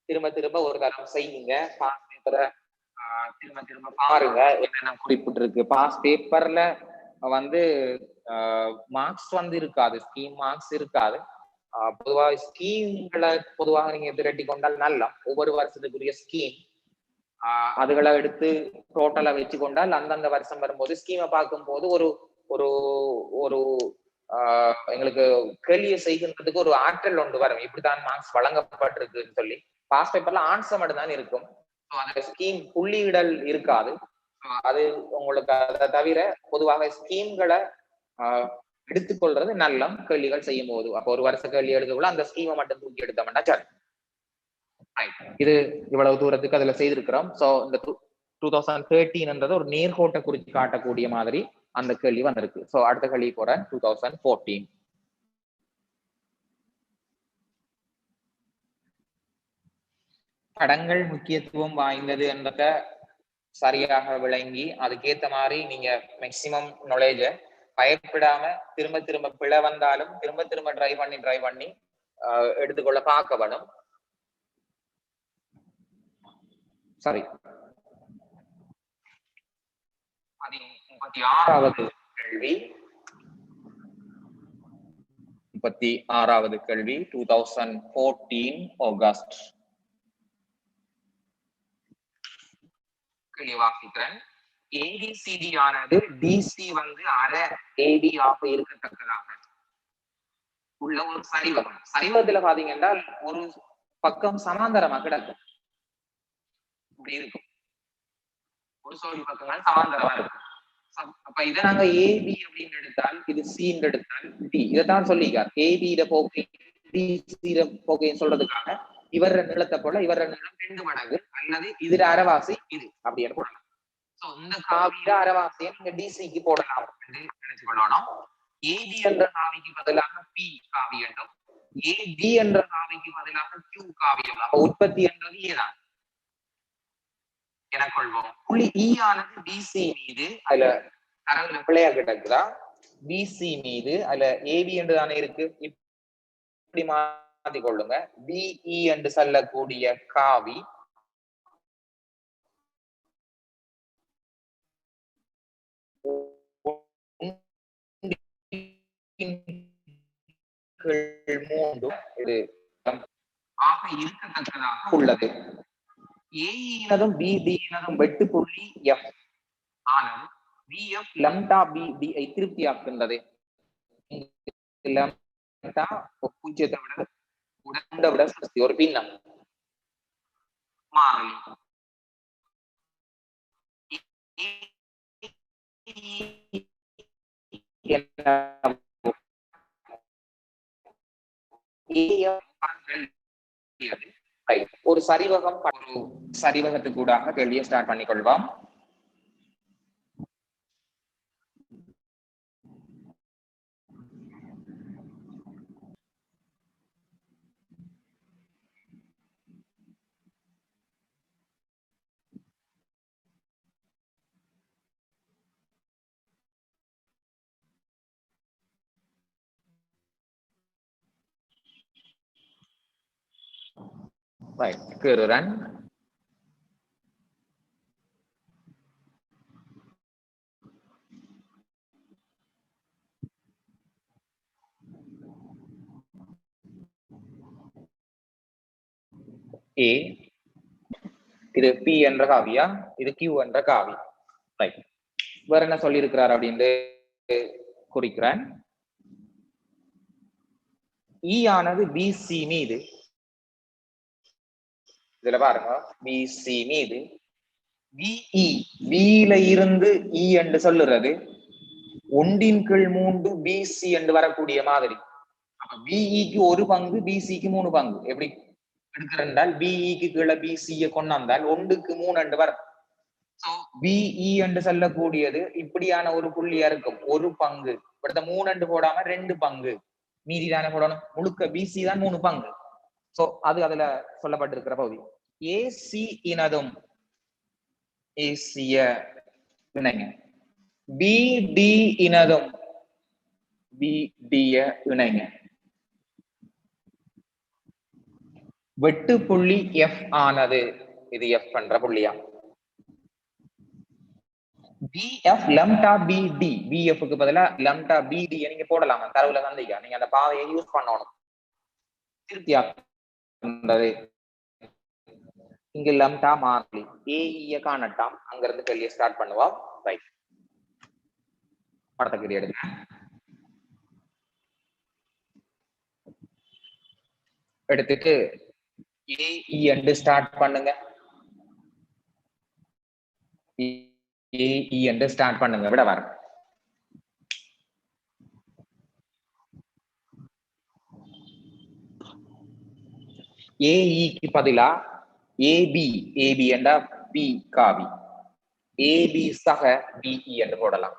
திரும்ப ஒரு தரம் செய்யுங்க. பாஸ் பேப்பரை திரும்ப பாருங்க, என்னென்ன குறிப்பிட்டு இருக்கு. பாஸ் பேப்பர்ல மார்க்ஸ் இருக்காது, ஸ்கீம் மார்க்ஸ் இருக்காது. பொதுவாக ஸ்கீம்களை பொதுவாக நீங்க திரட்டி கொண்டால் நல்லா, ஒவ்வொரு வருஷத்துக்குரிய ஸ்கீம் அதுகளை எடுத்து டோட்டலா வச்சு கொண்டால் அந்தந்த வருஷம் வரும்போது ஸ்கீமை பார்க்கும் போது ஒரு ஒரு ஒரு எங்களுக்கு கேள்வியை செய்கின்றதுக்கு ஒரு ஆற்றல் ஒன்று வரும். இப்படித்தான் மார்க்ஸ் வழங்கப்பட்டிருக்குன்னு சொல்லி. பாஸ் பேப்பர்ல ஆன்சர் மட்டும் தான் இருக்கும். அந்த ஸ்கீம் புள்ளியிடல் இருக்காது. அது உங்களுக்கு அதை தவிர பொதுவாக ஸ்கீம்களை எடுத்துக்கொள்றது நல்ல கேள்விகள் செய்யும் போது. அப்போ ஒரு வருஷ கேள்வி எடுக்கக்குள்ள அந்த ஸ்கீமை மட்டும் தூக்கி எடுத்தோம்னா சரி. இது இவ்வளவு தூரத்துக்கு அதுல செய்திருக்கிறோம். சோ இந்த 2013 ஒரு நேர்கோட்டை குறித்து காட்டக்கூடிய மாதிரி அந்த கேள்வி வந்திருக்கு. சோ அடுத்த கேள்வி போறேன். 2014 படங்கள் முக்கியத்துவம் வாய்ந்தது என்பத சரியாக விளங்கி அதுக்கேற்ற மாதிரி நீங்க மேக்சிமம் நாலேஜ பயப்படாம திரும்ப பிழை வந்தாலும் திரும்ப ட்ரை பண்ணி எடுத்துக்கொள்ள பார்க்கப்படும். சரி, 36வது கேள்வி. 36வது கேள்வி 2014 ஆகஸ்ட். கேள்வி வாசிக்கிறேன். ABCD ஆனது DC அரை AD ஆக இருக்கத்தக்கதாக உள்ள ஒரு சரிவம். சரிவத்துல பாத்தீங்கன்னா ஒரு பக்கம் சமாந்தரமா கிடக்கும். இப்படி இருக்கும். ஒரு சோடி பக்கங்கள் சமாந்தரமா இருக்கும். அப்ப இதை நாங்க AB அப்படின்னு எடுத்தால், இது C எடுத்தால் D. இதைத்தான் சொல்லிக்கார். AB போக்கை DC போக்கைன்னு சொல்றதுக்காக இவர நிலத்தை போல இவர நிலம் 2 மடங்கு அல்லது இதுல அரைவாசி இது அப்படின்னு போடலாம். இந்த காவியில அரைவாசியை நீங்க டிசிக்கு போடலாம் நினைச்சு கொள்ளணும். ஏபி என்ற காவிக்கு பதிலாக பி காவி என்றும் ஏடி என்ற காவிக்கு பதிலாக கியூ காவி என்றும் உற்பத்தி என்றது ஏதான் என கொள்வோம். புள்ளி இ ஆனது பிசி மீது அதுல அரங்குல பிள்ளையா கிடக்குதா பிசி மீது அதுல ஏபி என்று தானே இருக்கு. இப்படி மாத்தி கொள்ளுங்க. பிஇ என்று சொல்லக்கூடிய காவி இது ஆக இருக்கத்தக்கதாக உள்ளது. ஏஇனதும் பிடியினதும் வெட்டு புள்ளி எஃப் ஆனது பிஎஃப் லம்டா பிடிஐ திருப்தியாக்குகின்றது. லம்டா பூஜ்ஜியத்தை விட உடனை விட சக்தி ஒரு பின்னம் மாறி ஒரு சரிவகம் ஒரு சரிவகத்துக்கு கூட கேள்வியை ஸ்டார்ட் பண்ணிக்கொள்வோம். Right, கேறுறன். ஏ இது பி என்ற காவியா, இது கியூ என்ற காவி. ரைட், வேற என்ன சொல்லி இருக்கிறார் அப்படின்னு குறிக்கிறேன். இ ஆனது பிசி மீது, இதுல பாருங்க பிசி மீது பிஇ பியில இருந்து இ என்று சொல்லுறது 1/3 பிசி என்று வரக்கூடிய மாதிரி. அப்ப பிஇக்கு ஒரு பங்கு பிசிக்கு 3 பங்கு எப்படி எடுக்கிறேன். பிஇக்கு கீழே பிசியை கொண்டாந்தால் 1க்கு 3 என்று வரும். பிஇ என்று சொல்லக்கூடியது இப்படியான ஒரு புள்ளியா இருக்கும். ஒரு பங்கு இப்ப 3 என்று போடாம 2 பங்கு மீதி தானே போடணும். முழுக்க பிசி தான் 3 பங்கு. சோ அது அதுல சொல்லப்பட்டிருக்கிற பகுதி. ஏசி இனதும் ஏசிய இணைங்க, பிடி இனதும் பிடிய இணைங்க. வெட்டு புள்ளி எஃப் ஆனது இது எஃப் என்ற புள்ளியா. பிஎஃப் லம்டா பிடி, பிஎஃப்க்கு பதிலா லம்டா பிடி நீங்க போடலாம். தரவுல சந்திக்க நீங்க அந்த பாதையை யூஸ் பண்ணணும். திருப்தியாக்குறது இங்க லம்டா மாறி ஏஇய காணட்டாம். அங்க இருந்து கேள்வியை ஸ்டார்ட் பண்ணுவோம். ரைட், படத்தை கிட்ட எடுங்க. எடுத்துட்டு ஏஇ என்று ஸ்டார்ட் பண்ணுங்க. ஏஇ என்று ஸ்டார்ட் பண்ணுங்க. விட வர ஏஇக்கு பதிலா ஏபி, ஏபி என்றா பி காவி, ஏபி சக பிஇ என்று போடலாம்.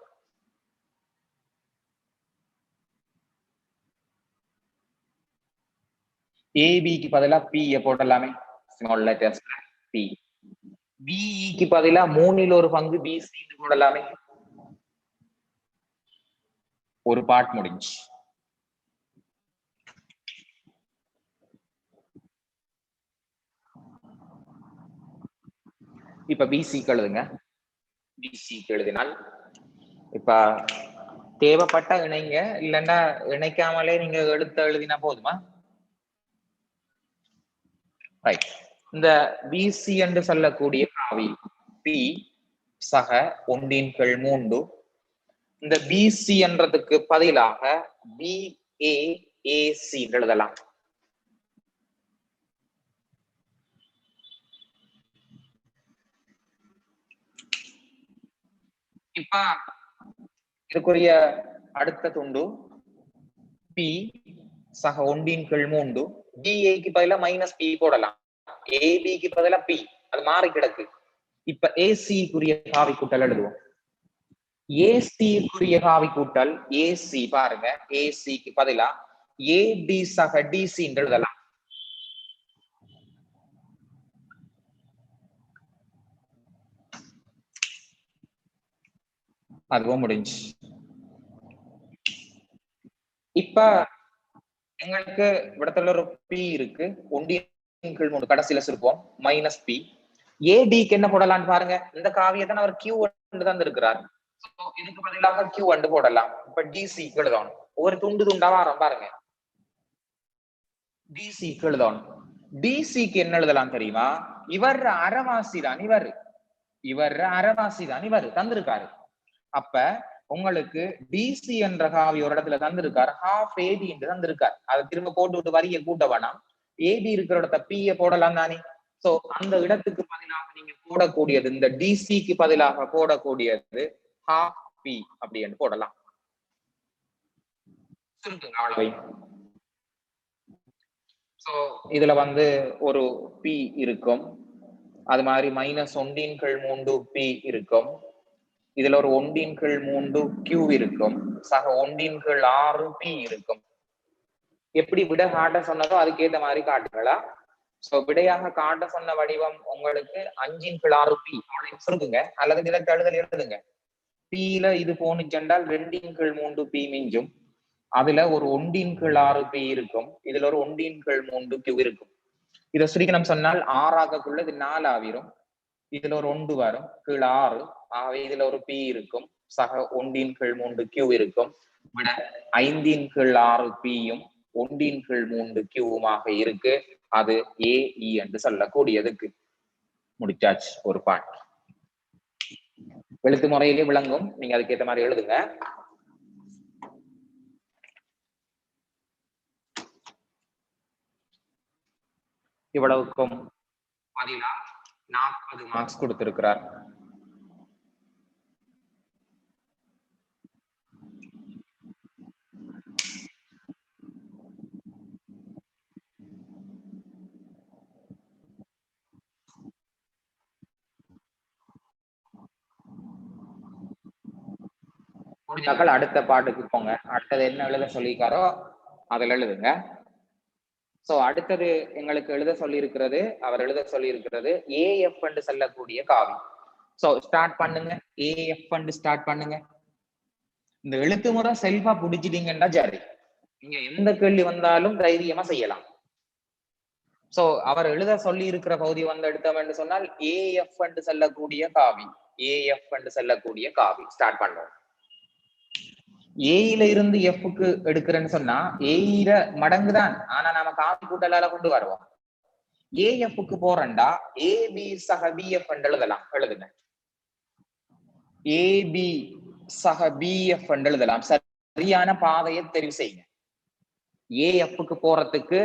ஏபிக்கு பதிலா பி போடலாமே, ஸ்மால் லெட்டர்ஸ்ல பி. பிஇக்கு பதிலா 3ல் ஒரு பங்கு பிசி போடலாமே. ஒரு பார்ட் முடிஞ்சு. இப்ப பிசி எழுதுங்க. பிசி எழுதினால் இப்ப தேவைப்பட்ட இணைங்க, இல்லைன்னா இணைக்காமலே நீங்க எழுதினா போதுமா. ரைட், இந்த பிசி என்று சொல்லக்கூடிய காவி பி சக 1/3. இந்த பிசி என்றதுக்கு பதிலாக பிஏஏசி எழுதலாம். இப்ப இதுக்குரிய அடுத்த துண்டு பி சக 1/3. பிஏக்கு பதிலா மைனஸ் பி போடலாம். ஏபிக்கு பதிலா பி, அது மாறி கிடக்கு. இப்ப ஏசிக்குரிய காவி கூட்டல் எழுதுவோம். ஏசிக்குரிய காவி கூட்டல் ஏசி பாருங்க, ஏசிக்கு பதிலா ஏடி சக டிசி எழுதலாம். அதுவும் முடிஞ்சு. இப்ப எங்களுக்கு இடத்துல ஒரு பி இருக்கு, ஒன்றின் கீழ் 3 கடைசியில சுருப்போம் மைனஸ் பி. ஏடிக்கு என்ன போடலாம்னு பாருங்க, இந்த காவியத்தை அவர் கியூ தான் இருக்கிறார், இதுக்கு பதிலாக கியூ போடலாம். இப்ப டிசி எழுதணும், ஒரு துண்டு துண்டா வரோம் பாருங்க. டிசி எழுதணும். டிசிக்கு என்ன எழுதலாம் தெரியுமா? இவர் அரைவாசி தான் இவர் அரைவாசி தான் இவர் தந்திருக்காரு. அப்ப உங்களுக்கு டிசி என்ற காவி ஒரு இடத்துல தந்திருக்காரு, ஹாஃப் ஏபி என்று தந்திருக்காரு. அதை திரும்ப போட்டு விட்டு வரிய கூட்ட வேணாம், ஏபி இருக்கிற இடத்த பிய போடலாம் தானே. சோ அந்த இடத்துக்கு பதிலாக நீங்க போடக்கூடியது, இந்த டிசிக்கு பதிலாக போடக்கூடியது ஹாஃப் பி அப்படின்னு போடலாம். அவ்வளவு. சோ இதுல வந்து ஒரு பி இருக்கும், அது மாதிரி மைனஸ் 1/3 பி இருக்கும், இதுல ஒரு 1/3 கியூ இருக்கும், சக 1/6 பி இருக்கும். எப்படி விட காட்ட சொன்னதோ அதுக்கேற்ற மாதிரி காட்டுங்களா. சோ விடையாக காட்ட சொன்ன வடிவம் உங்களுக்கு 5/6 பி இருக்குங்க, அல்லது டிரெக்ட் எழுதல் எழுதுங்க. பில இது போனுச்சென்றால் 2/3 பி மிஞ்சும், அதுல ஒரு 1/6 பி இருக்கும், இதுல ஒரு 1/3 கியூ இருக்கும். இதை சுருக்கணும் சொன்னால் 6 இது 4 ஆவிரும், இதுல ஒரு 1 வரும், கீழே 6, ஆகவே இதுல ஒரு பி இருக்கும், சக 1/3 கியூ இருக்கும். விட 5/6 பியும் 1/3 கியூவுமாக இருக்கு. அது ஏஇ என்று சொல்லக்கூடியதுக்கு. முடிச்சாச்சு ஒரு பாட். எழுத்து முறையிலே விளங்கும், நீங்க அதுக்கேற்ற மாதிரி எழுதுங்க. இவ்வளவுக்கும் 40 மார்க்ஸ் கொடுத்திருக்கிறார். அடுத்த பாட்டுக்கு போங்க. அடுத்தது என்ன எழுத சொல்லியிருக்காரோ அதில் எழுதுங்க. சோ அடுத்தது எங்களுக்கு எழுத சொல்லி இருக்கிறது, அவர் எழுத சொல்லி இருக்கிறது ஏஎஃப் என்று சொல்லக்கூடிய காவி. சோ ஸ்டார்ட் பண்ணுங்க, ஏஎஃப் என்று ஸ்டார்ட் பண்ணுங்க. இந்த எழுத்து முறை செல்ஃபா புடிச்சிட்டீங்கன்னா சரி, நீங்க எந்த கேள்வி வந்தாலும் தைரியமா செய்யலாம். சோ அவர் எழுத சொல்லி இருக்கிற பகுதி வந்து எடுத்தோம் என்று சொன்னால் ஏஎஃப் என்று சொல்லக்கூடிய காவி, ஏஎஃப் என்று சொல்லக்கூடிய காவி ஸ்டார்ட் பண்ணுவோம். ஏயில இருந்து எஃப்க்கு எடுக்கிறேன்னு சொன்னா ஏயில மடங்குதான், ஆனா நாம காவி கூட்டலால கொண்டு வருவோம். ஏஎஃப்க்கு போறேன்டா ஏபி சக பிஎஃப் என்று எழுதலாம். எழுதுங்க, ஏபி சக பிஎஃப் என்று எழுதலாம். சரியான பாதையை தெரிவு செய்யுங்க. ஏஎஃப்க்கு போறதுக்கு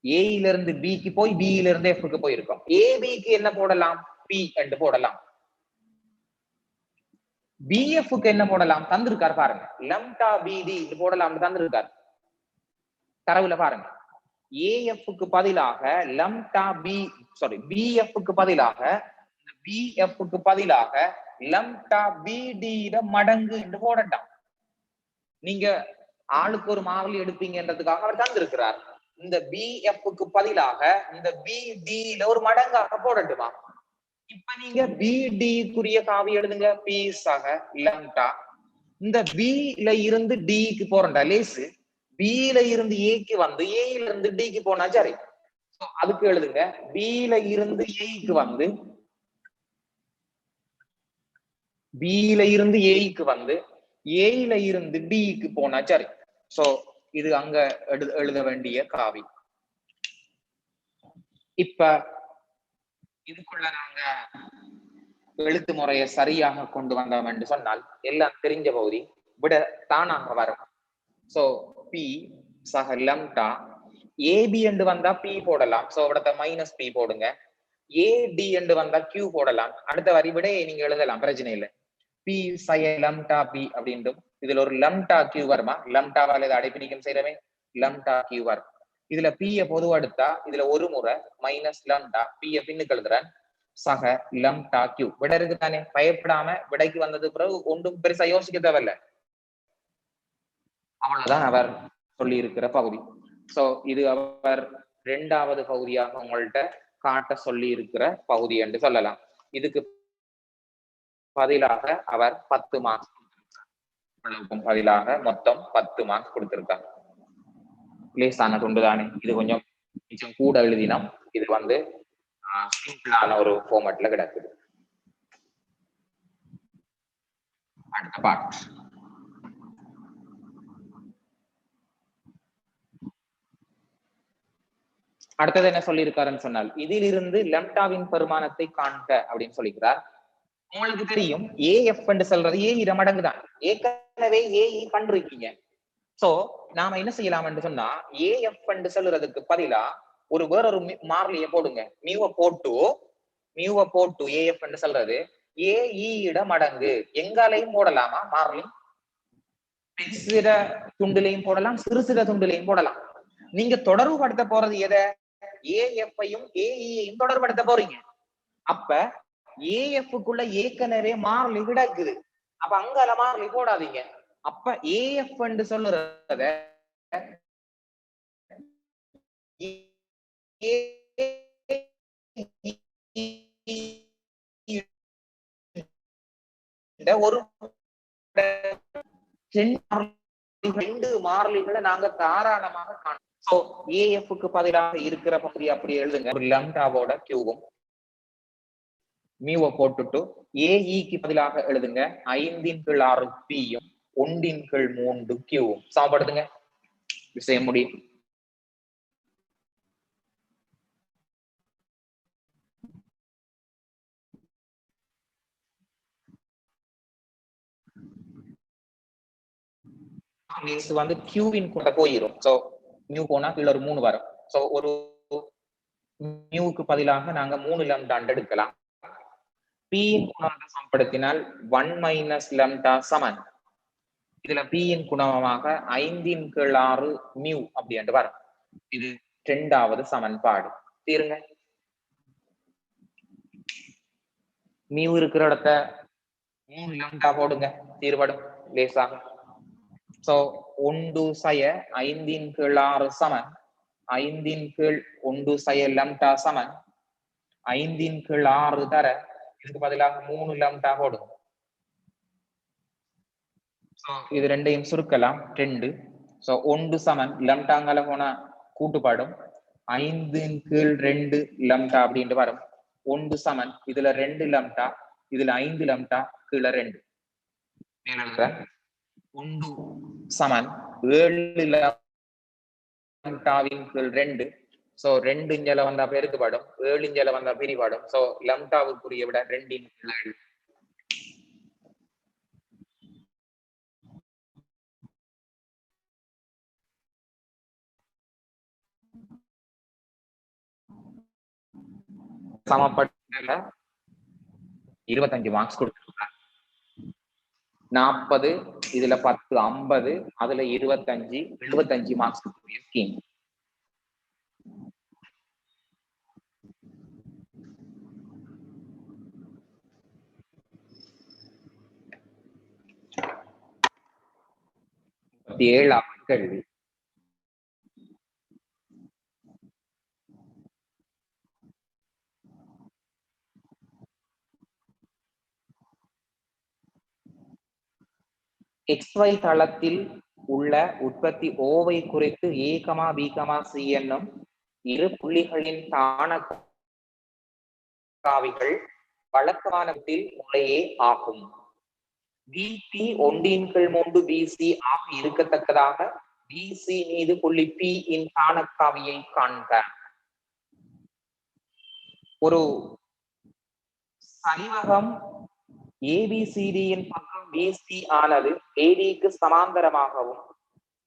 ஏயில இருந்து பிக்கு போய் பியில இருந்து எஃப்க்கு போயிருக்கோம். ஏபிக்கு என்ன போடலாம்? பி என்று போடலாம். பிஎஃப்க்கு என்ன போடலாம்? தந்திருக்கார் பாருங்க, லம்டா பிடி போடலாம் தந்திருக்கார் தரவுல பாருங்க. ஏஎஃப்க்கு பதிலாக லம்டா பி சாரி பிஎஃப்க்கு பதிலாக பிஎஃப்க்கு பதிலாக லம்டா பிடி மடங்கு என்று போடட்டாம். நீங்க ஆளுக்கு ஒரு மாவலி எடுப்பீங்கன்றதுக்காக அவர் தந்திருக்கிறார். இந்த பிஎஃப்க்கு பதிலாக இந்த பிடில ஒரு மடங்காக போடட்டுமா? இப்ப நீங்க பிடிக்குரிய காவி எழுதுங்க, பி சக லம்டா. இந்த பில இருந்து டிக்கு போறண்டா லேசு, பில இருந்து ஏக்கு வந்து ஏல இருந்து டிக்கு போனா சரி. அதுக்கு எழுதுங்க, பில இருந்து ஏக்கு வந்து பில இருந்து ஏக்கு வந்து ஏல இருந்து டிக்கு போனா சரி. சோ இது அங்க எழுத வேண்டிய காவி. இப்ப இதுக்குள்ள நாங்க எழுத்து முறையை சரியாக கொண்டு வந்தோம் என்று சொன்னால் எல்லாம் தெரிஞ்ச பகுதி விட தானாக வரும். சோ பி சக லம்டா ஏபி என்று வந்தா பி போடலாம். சோ இடத்த மைனஸ் பி போடுங்க. ஏடி என்று வந்தா கியூ போடலாம். அடுத்த வரி விடையை நீங்க எழுதலாம், பிரச்சனை இல்லை. பி சய லம்டா பி அப்படின்ட்டு இதுல ஒரு லம்டா கியூ வருமா? லம்டாவால் இதை அடைப்பிடிக்கும் செய்யறவே லம்டா கியூ வரும். இதுல பிய பொதுவா எடுத்தா இதுல ஒரு முறை மைனஸ் லம்டா பிய பின்னுக்கு எழுதுறேன், சக லம்டா கியூ. விட இருக்கு தானே, பயப்படாம விடைக்கு வந்தது பிறகு ஒன்றும் பெருசா யோசிக்க தேவையில்ல. அவ்வளவுதான் அவர் சொல்லி இருக்கிற பகுதி. சோ இது அவர் 2வது பகுதியாக உங்கள்கிட்ட காட்ட சொல்லி இருக்கிற பகுதி என்று சொல்லலாம். இதுக்கு பதிலாக அவர் 10 மார்க்ஸ் பதிலாக மொத்தம் 10 மார்க்ஸ் கொடுத்திருக்காங்க. லேசான துண்டு தானே, இது கொஞ்சம் கூட எழுதினோம். இது வந்து சிம்பிளான ஒரு ஃபார்மேட்ல கிடக்குது. அடுத்த பார்ட். அடுத்தது என்ன சொல்லியிருக்காருன்னு சொன்னால், இதிலிருந்து லம்டாவின் பெருமானத்தை காண்க அப்படின்னு சொல்லிக்கிறார். உங்களுக்கு தெரியும் ஏஎஃப் என்று சொல்றது ஏ மடங்கு தான். ஏற்கனவே ஏஇ கண்டிருக்கீங்க. சோ நாம என்ன செய்யலாம் என்று சொன்னா, ஏஎஃப் என்று சொல்றதுக்கு பதிலா வேறொரு மாறிலியை போடுங்க. மியூவை போட்டு ஏஎஃப் என்று சொல்றது ஏஇ மடங்கு. எங்காலையும் போடலாமா மாறிலி? சிற துண்டுலையும் போடலாம், சிறு துண்டுலையும் போடலாம். நீங்க தொடர்பு படுத்த போறது எதை? ஏஎஃப்ஐயும் ஏஇயையும் தொடர்படுத்த போறீங்க. அப்ப ஏஎஃப்க்குள்ள ஏற்கனவே மாறிலி கிடக்குது. அப்ப அங்கால மாறிலி போடாதீங்க. அப்ப ஏஎஃப் என்று சொல்றத ஒரு 2 மாறிலிகளை நாங்க தாராளமாக காணலாம். சோ ஏஎஃப்க்கு பதிலாக இருக்கிற பகுதி அப்படியே எழுதுங்க. ஒரு லம்டாவோட கியூவும் மியூவை போட்டுட்டு ஏஇக்கு பதிலாக எழுதுங்க 5/6 பியும் 1/3 கியூவும் சமப்படுத்துங்க. விஷயம் முடியும். வந்து கியூவின் கூட போயிடும். சோ மியூ போனா கீழ ஒரு 3 வரும். சோ ஒரு மியூக்கு பதிலாக நாங்க 3 லம்டா எடுக்கலாம். பியின் குணகத்தை சமப்படுத்தினால் 1 - லம்டா சமன். இதுல பியின் குணகமாக 5/6 மியூ அப்படி என்று வரும். இது 2வது சமன்பாடு. தீருங்க. மியூ இருக்கிற இடத்த 3 லம்டா போடுங்க, தீர்வடும் லேசாக. சோ 1/5/6 சமன் 5/1 லம்டா சமன் 5/6 தர இதுக்கு பதிலாக 3 லம்டா போடும். இது ரெண்டையும் சுருக்கலாம் 2. சோ 1 சமன் லம்டாங்கால போனா கூட்டுப்பாடும் 5/2 லம்டா அப்படின்ட்டு வரும். 1 சமன் இதுல 2 லம்டா, இதுல 5 லம்டா, கீழே 2. 1 சமன் 7 லம்டாவின் கீழ் 2. சோ 2 இஞ்சல வந்தா பெருக்குப்படும், 7 இஞ்சல வந்தா பிரிபாடும். சோ லம்டாவுக்குரிய விட 2/7. சமப்பட்ட 25 மார்க்ஸ் கொடுத்திருக்காங்க. 40 இதுல 10 50, அதுல 25 75 மார்க்ஸ் ஸ்கீம். கேள்வி. XY தளத்தில் உள்ள உற்பத்தி ஓவை குறித்து A, B, C என்னும் இரு புள்ளிகளின் தானக்காவிகள் வழக்கமானத்தில் முறையே ஆகும். VP 1/3 BC ஆக இருக்கத்தக்கதாக BC மீது புள்ளி P இன் தானக்காவியை காண்க. ஒரு சரிவகம் ABCD இன் பக்கம் BC ஆனது ADக்கு சமாந்தரமாகவும்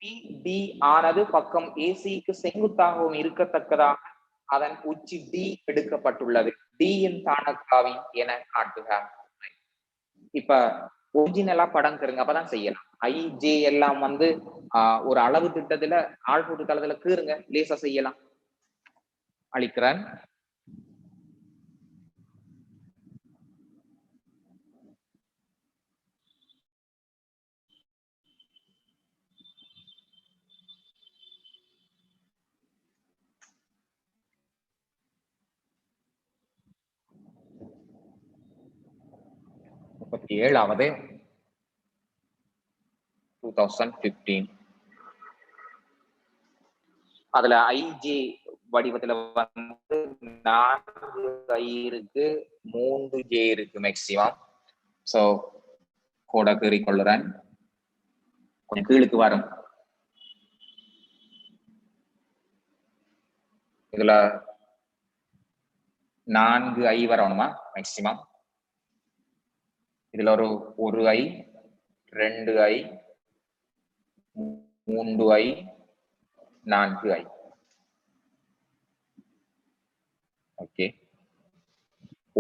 PD ஆனது பக்கம் AC-க்கு செங்குத்தாகவும் இருக்கத்தக்கதாக அதன் உச்சி D எடுக்கப்பட்டுள்ளது. D இன் தானக்காவி என காட்டுக. இப்ப ஒரிஜினலா படம் கருங்க, அப்பதான் செய்யலாம். IJ எல்லாம் வந்து ஒரு அளவு திட்டத்துல ஆழ்கூட்டு தளத்துல கீறுங்க, லேசா செய்யலாம். அளிக்கிறேன். ஏழாவது 2015. அதுல ஐஜே வடிவத்துல வந்து 4 ஐ இருக்கு, 3 ஜே இருக்கு மேக்சிமம். சோ கோட கீறி கொள்ளுறேன், கொஞ்சம் கீழுக்கு வரும். இதுல 4 ஐ வரணுமா மேக்சிமம். இதுல ஒரு I, 2 I, 3 I, 4 I. Okay,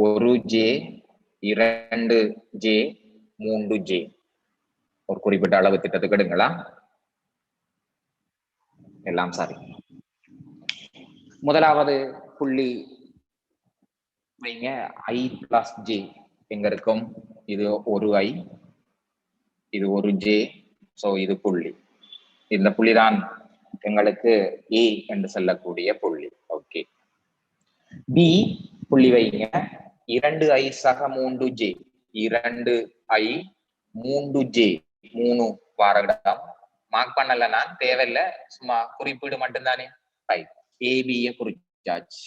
1 J, 2 J, 3 J. ஒரு குறிப்பிட்ட அளவு திட்டத்துக்கு எடுங்களா, எல்லாம் சரி. முதலாவது புள்ளி வைங்க, ஐ பிளஸ் ஜே எங்க இருக்கும்? இது ஒரு ஐ, இது ஒரு ஜே, சோ இது புள்ளி. இந்த புள்ளி தான் எங்களுக்கு ஏ என்று சொல்லக்கூடிய புள்ளி. ஓகே, பி புள்ளி வைங்க, 2 ஐ சக 3 ஜே, 2 ஐ 3 ஜே, 3 வாரடம் மார்க் பண்ணல, நான் தேவையில்லை, சும்மா குறிப்பீடு மட்டும்தானே. ரைட், ஏபிய குறிச்சாச்சு.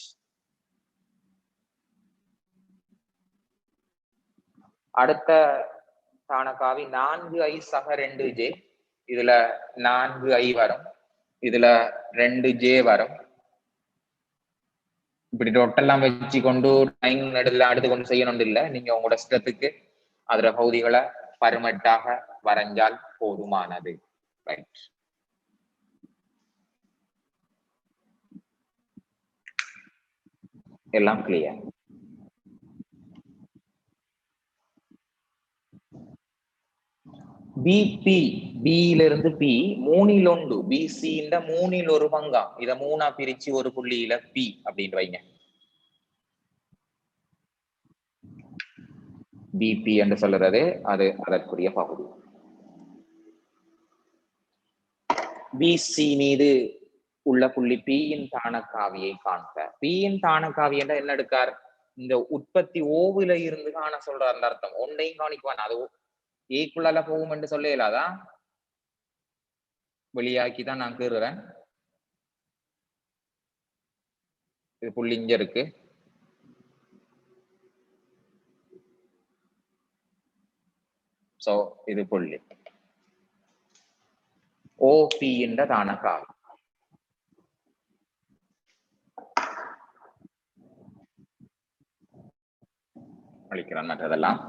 அடுத்த தானகாவி 4 ஐ சக 2 ஜே, இதுல 4 ஐ வரும், இதுல 2 ஜே வரும். இப்படி டொட்டெல்லாம் வச்சு கொண்டு டைம் எடுத்து கொண்டு செய்யணும் இல்லை, நீங்க உங்களோட இஷ்டத்துக்கு அதுல பகுதிகளை பருமட்டாக வரைஞ்சால் போதுமானது. ரைட், எல்லாம் கிளியர். பிபி, பியிலிருந்து பி 3ல் 1, பிசி இந்த 3ல் ஒரு பங்கா, இத 3ஆ பிரிச்சு ஒரு புள்ளியில பி அப்படின்னு வைங்க. பிபி என்று சொல்றது அது அதற்குரிய பகுதி. பிசி மீது உள்ள புள்ளி பியின் தானக்காவியை காண்க. பியின் தானக்காவி என்ற என்ன எடுக்கார்? இந்த உற்பத்தி ஓவில இருந்து காண சொல்ற அந்த அர்த்தம். ஒன்றையும் காணிக்குவான், அது ஏக்குள்ளால போகும் என்று சொல்ல இயலாதா, வெளியாக்கிதான் நான் கீறுறேன். இது புள்ளி இங்க இருக்கு, சோ இது புள்ளி ஓபி என்ற தானக்காவி. அளிக்கிறேன் மற்றதெல்லாம்.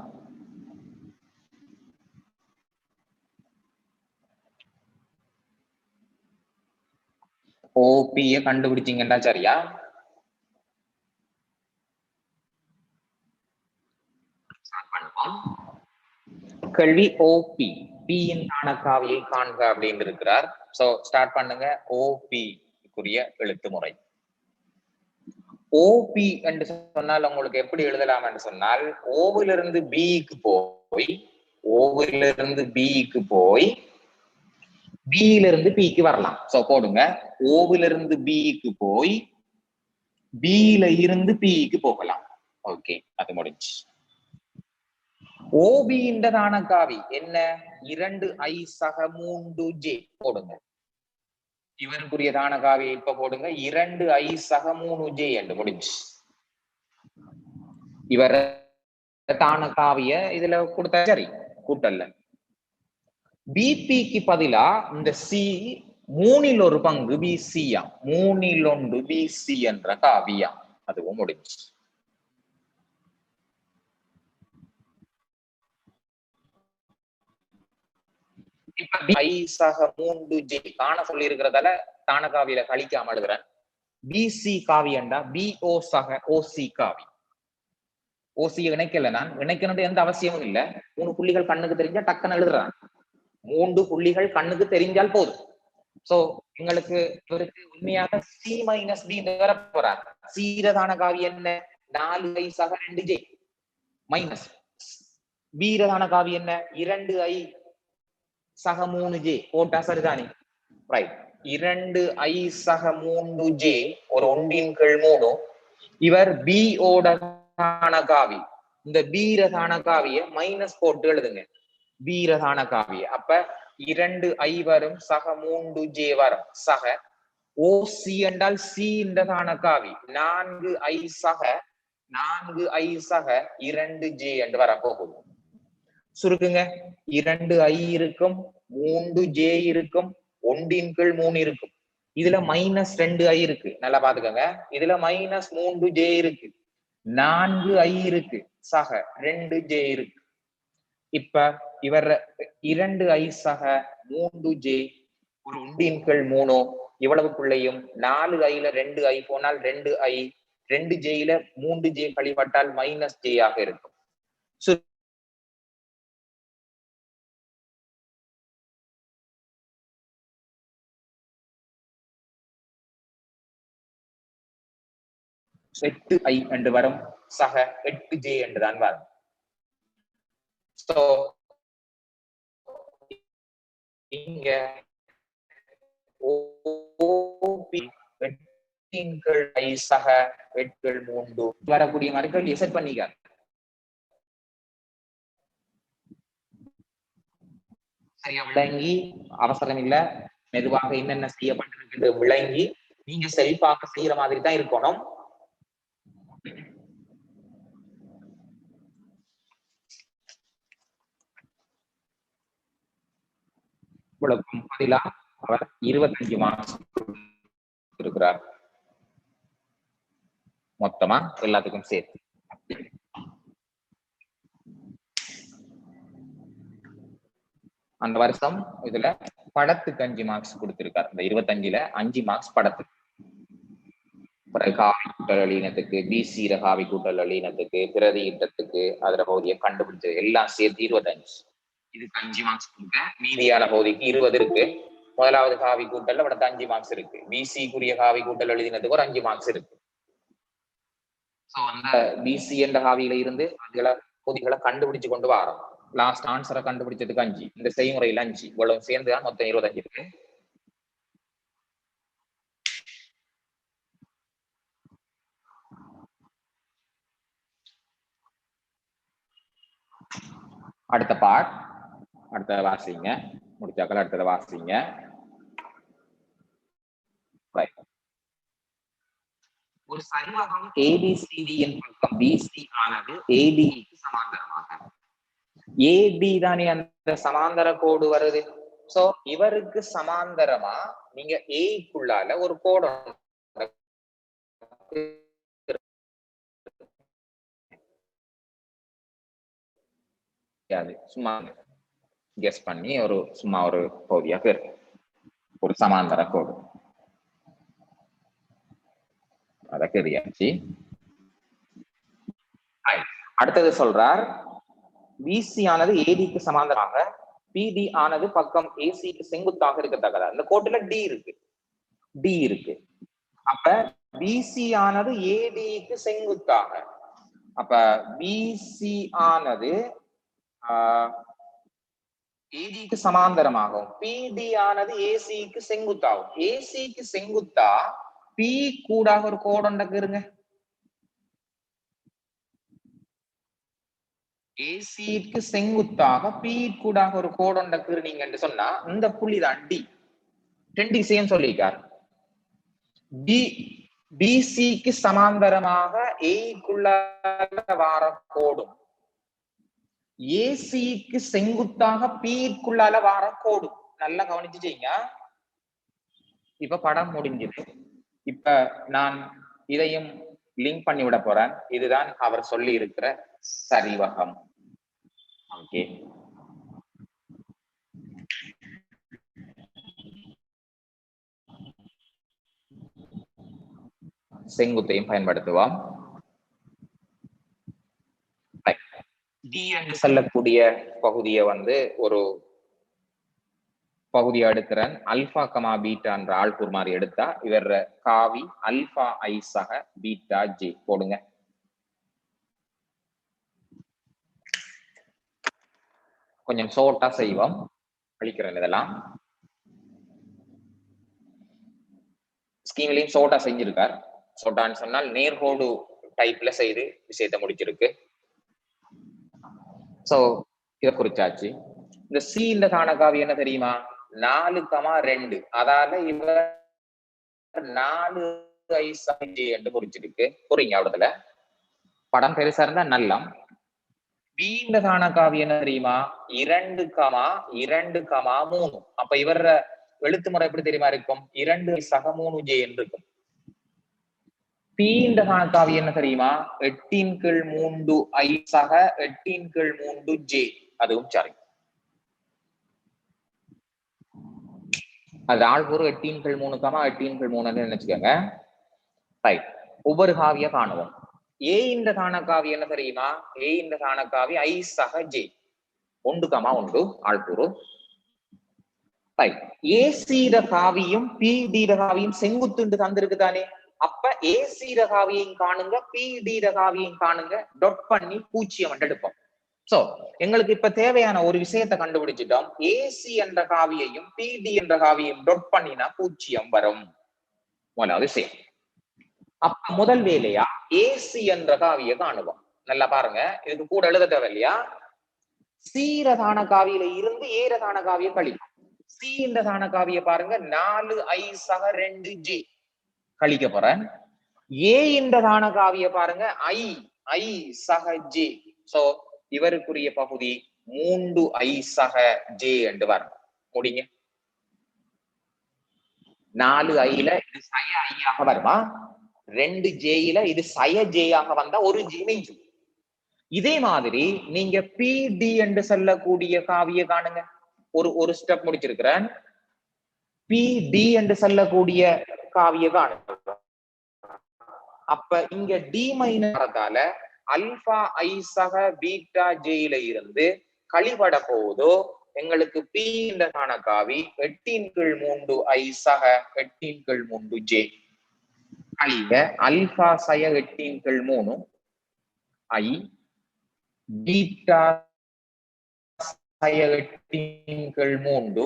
ஓபிய கண்டுபிடிச்சீங்கன்னா சரியா? கேள்வி ஓபி, பியின் தானக்காவியை காண்க அப்படின்னு இருக்கிறார். சோ ஸ்டார்ட் பண்ணுங்க. ஓபிக்குரிய எழுத்து முறை. ஓபி என்று சொன்னால் உங்களுக்கு எப்படி எழுதலாம் என்று சொன்னால், ஓவிலிருந்து பிக்கு போய், ஓவிலிருந்து பிக்கு போய் பியிலிருந்து பிக்கு வரலாம். சோ போடுங்க, ஓவிலிருந்து பிக்கு போய் பியில இருந்து பிக்கு போகலாம். ஓகே, அது முடிஞ்சு. ஓபி என்ற தானக்காவி என்ன? 2 ஐ சக 3 ஜே போடுங்க. இவருக்குரிய தானகாவியை இப்ப போடுங்க, 2 ஐ சக 3 ஜே என்று முடிஞ்சு. இவர் தானகாவிய இதுல கொடுத்தா சரி, கூட்டல்ல. பிபிக்கு பதிலா இந்த சி 3ல் ஒரு பங்கு பிசியா, 3ல் 1 பிசி என்ற காவியா, அதுவும் முடிஞ்சு. இப்ப ஐ சக 3 ஜே காண சொல்லி இருக்கிறதால தானகாவியில கழிக்காம எழுதுறேன். பிசி காவி என்றா பிஓ சக ஓசி காவி. ஓசி இணைக்கல, நான் இணைக்கணும் எந்த அவசியமும் இல்ல. 3 புள்ளிகள் கண்ணுக்கு தெரிஞ்சா டக்குன்னு எழுதுறேன். 3 புள்ளிகள் கண்ணுக்கு தெரிஞ்சால் போதும். சோ எங்களுக்கு இவருக்கு உண்மையாக சி மைனஸ் டி வர போறார். சீரதான காவி என்ன? 4 ஐ சக 2 ஜே மைனஸ் வீரதான காவி என்ன? 2 ஐ சக 3 ஜே போட்டா சரிதானே? ரைட், 2 ஐ சக 3 ஜே ஒரு 1 ன் கீழ் 3. இவர் பி ஓட தானகாவி இந்த பீரதான காவிய மைனஸ் போட்டு எழுதுங்க. பீரதான காவிய அப்ப 2i வரும் சக 3j வரும் சக ஓசி என்றால் சி என்றதான காவி 4i சக 2j என்று வரப்போகுது. சுருக்குங்க 2i இருக்கும் 3j இருக்கும் 1/3 இருக்கும். இதுல -2i இருக்கு, நல்லா பாத்துக்கோங்க. இதுல -3j இருக்கு, 4i இருக்கு, சக 2j இருக்கு. இப்ப இவர் 2i சக 3j ஒரு 1/3 இவ்வளவுக்குள்ளேயும் 4iல 2i போனால் 2i 2jல 3j கழிவட்டால் -j ஆக இருக்கும். எட்டு ஐ என்று வரும் சக 8j என்றுதான் வரும். சோ இங்க ஐ சக 8/3 வரக்கூடிய மாதிரி செட் பண்ணிக்க. சரியா விளங்கி அவசரம் இல்ல, மெதுவாக என்னென்ன செய்யப்பட்டிருக்கு விளங்கி நீங்க செல்ஃபாக செய்யற மாதிரி தான் இருக்கணும். இவ்வளவுக்கும் பதிலா அவர் 25 மார்க்ஸ் இருக்கிறார் மொத்தமா எல்லாத்துக்கும் சேர்த்து. அந்த வருஷம் இதுல படத்துக்கு 5 மார்க்ஸ் கொடுத்திருக்காரு. இந்த 25ல 5 மார்க்ஸ் படத்துக்கு. காவி கூட்டல் அலீனத்துக்கு, பிசி காவி கூட்டல் அலீனத்துக்கு, பிரதி ஈட்டத்துக்கு அதுல பகுதியை கண்டுபிடிச்சது எல்லாம் சேர்த்து 25. இதுக்கு 5 மார்க்ஸ் கொடுக்க, மீதியான பகுதிக்கு 20 இருக்கு. முதலாவது காவி கூட்டல் அடுத்த 5 மார்க்ஸ் இருக்கு. பிசிக்குரிய காவி கூட்டல் எழுதினதுக்கு ஒரு 5 மார்க்ஸ் இருக்கு. சோ அந்த பிசி என்ற காவியில இருந்து அதுல பகுதிகளை கண்டுபிடிச்சு கொண்டு வரோம். லாஸ்ட் ஆன்சரை கண்டுபிடிச்சதுக்கு 5, இந்த செய்முறையில 5, இவ்வளவு சேர்ந்துதான் மொத்தம் 25 இருக்கு. அடுத்த பார்ட், அடுத்த வாசிங்க, முடிச்சாக்கள் அடுத்தத வாசிங்க. ஒரு சரிவகம் ஏபிசிடியின் பக்கம் பிசி ஆனது ஏடிக்கு சமாந்தரமாக, ஏடி தானே அந்த சமாந்தர கோடு வருது. சோ இவருக்கு சமாந்தரமா நீங்க ஏக்குள்ளால ஒரு கோடு சும்மா கெஸ் பண்ணி ஒரு சும்மா ஒரு பகுதியாக இருக்கு, ஒரு சமாந்தர கோடு. அத தெரியாச்சு. அடுத்தது சொல்றார், பிசி ஆனது ஏடிக்கு சமாந்தரமாக, பிடி ஆனது பக்கம் ஏசிக்கு செங்குத்தாக இருக்கத்தக்கதா. இந்த கோட்டுல டி இருக்கு. அப்ப பிசி ஆனது ஏடிக்கு செங்குத்தாக, அப்ப பிசி ஆனது ஏடிக்கு சமாந்தரமாகும், பிடி ஆனது ஏசிக்கு செங்குத்தாகும். ஏசிக்கு செங்குத்தா பி கூடாக ஒரு கோடு இருங்க. ஏசிக்கு செங்குத்தாக பி கூடாக ஒரு கோடு நீங்க என்று சொன்னா இந்த புள்ளிதான் டி. 2 விஷயம் சொல்லியிருக்கார். பிசிக்கு சமாந்தரமாக ஏக்குள்ள வார கோடும், ஏசிக்கு செங்குத்தாக பீக்குள்ளால வார கோடும். நல்லா கவனிச்சு செய்யுங்க. இப்ப படம் முடிஞ்சது. இப்ப நான் இதையும் லிங்க் பண்ணி விட போறேன். இதுதான் அவர் சொல்லி இருக்கிற சரிவகம். ஓகே, செங்குத்தையும் பயன்படுத்துவோம். டி என்று சொல்லக்கூடிய பகுதியை ஒரு பகுதியை எடுக்கிறேன். அல்பா கமா பீட்டா என்ற ஆள்கூர் மாதிரி எடுத்தா இவர் காவி அல்பா ஐ சக பீட்டா ஜே போடுங்க. கொஞ்சம் ஷோர்ட்டா செய்வோம், அழிக்கிறேன். இதெல்லாம் ஸ்கீம்லயும் ஷோர்ட்டா செஞ்சிருக்கார். ஷோர்ட்டான்னு சொன்னால் நேர்கோடு டைப்ல செய்து விஷயத்தை முடிச்சிருக்கு. சோ இத குறிச்சாச்சு. இந்த சி இந்த தானகாவி என்ன தெரியுமா? 4,2. அதால இவர் 4 என்று குறிச்சிருக்கு. புரியுங்க அவ்வளவுல. படம் பெருசா இருந்தா நல்லம். பி இந்த தானகாவி என்ன தெரியுமா? 2,2,3. அப்ப இவர எழுத்து முறை எப்படி தெரியுமா இருக்கும்? 2 3 இருக்கும். பி இந்த தானகாவி என்ன தெரியுமா? 8/3 8/3 அதுவும் சரி. அது ஆள்கூறு 8/3 8/3 நினைச்சுக்கோங்க. ரைட். ஒவ்வொரு காவிய காணுவோம். ஏ இந்த தானகாவி என்ன தெரியுமா? ஏ இந்த தானகாவி 5 1, ஆள்கூறு. ரைட். ஏசி காவியும் பி டி காவியும் செங்குத்து தந்திருக்கு தானே. அப்ப ஏசி காவியையும் காணுங்க, பி டி காவியையும் காணுங்க, டொட் பண்ணி 0 எடுப்போம். சோ எங்களுக்கு இப்ப தேவையான ஒரு விஷயத்தை கண்டுபிடிச்சிட்டோம். ஏசி என்ற காவியையும் பிடி என்ற காவியையும் டொட் பண்ணினா 0 வரும். முதலாவது விஷயம். அப்ப முதல் வேலையா ஏசி என்ற காவியை காணுவோம். நல்லா பாருங்க, இதுக்கு கூட எழுத தேவை இல்லையா? சீரதான காவியில இருந்து ஏரதான காவிய கழிக்கும். சி என்ற தான காவிய பாருங்க, 4 கழிக்க போறேன். ஏ என்ற தான காவிய பாருங்க, I ஜே. சோ இவருக்குரிய பகுதி 3 என்று வரும். முடிங்க. 4 இது சய ஐயாக வருமா? 2 இது சய ஜேயாக வந்தா ஒரு ஜே மெய்யும். இதே மாதிரி நீங்க பிடி என்று சொல்லக்கூடிய காவிய காணுங்க. ஒரு ஸ்டெப் முடிச்சிருக்கிறேன். பிடி என்று சொல்லக்கூடிய காவிய காணுங்க. அப்ப இங்க டி மைனஸ் வரதால அல்பா ஐ சக பீட்டா ஜேயில இருந்து கழிபட போதோ எங்களுக்கு பி இந்த காவி 8/3 ஐ சக 8/3 ஜே கழிக அல்பா சய 8/3 ஐ பீட்டா சய 8/3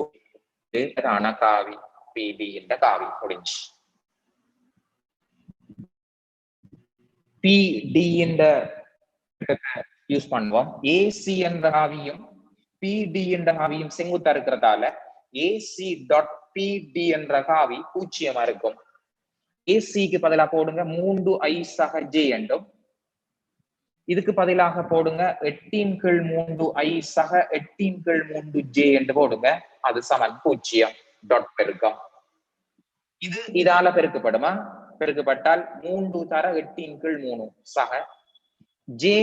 காவி பிடி என்ற காவி முடிஞ்சு. பிடி என்ற யூஸ் பண்ணுவோம். ஏசி என்ற காவியும் பிடி என்ற காவியும் செங்குத்தா இருக்கிறதால ஏசி டாட் பிடி என்ற காவி 0 இருக்கும். ஏசிக்கு பதிலா போடுங்க 3 I சக ஜே என்றும், இதுக்கு பதிலாக போடுங்க 8/3 I சக 8/3 ஜே என்று போடுங்க. அது சமன் 0 டாட் பெருக்கம். இது இதால பெருக்கப்படுமா? பெருக்கப்பட்டால் 3 தர 8/3 சக ஜே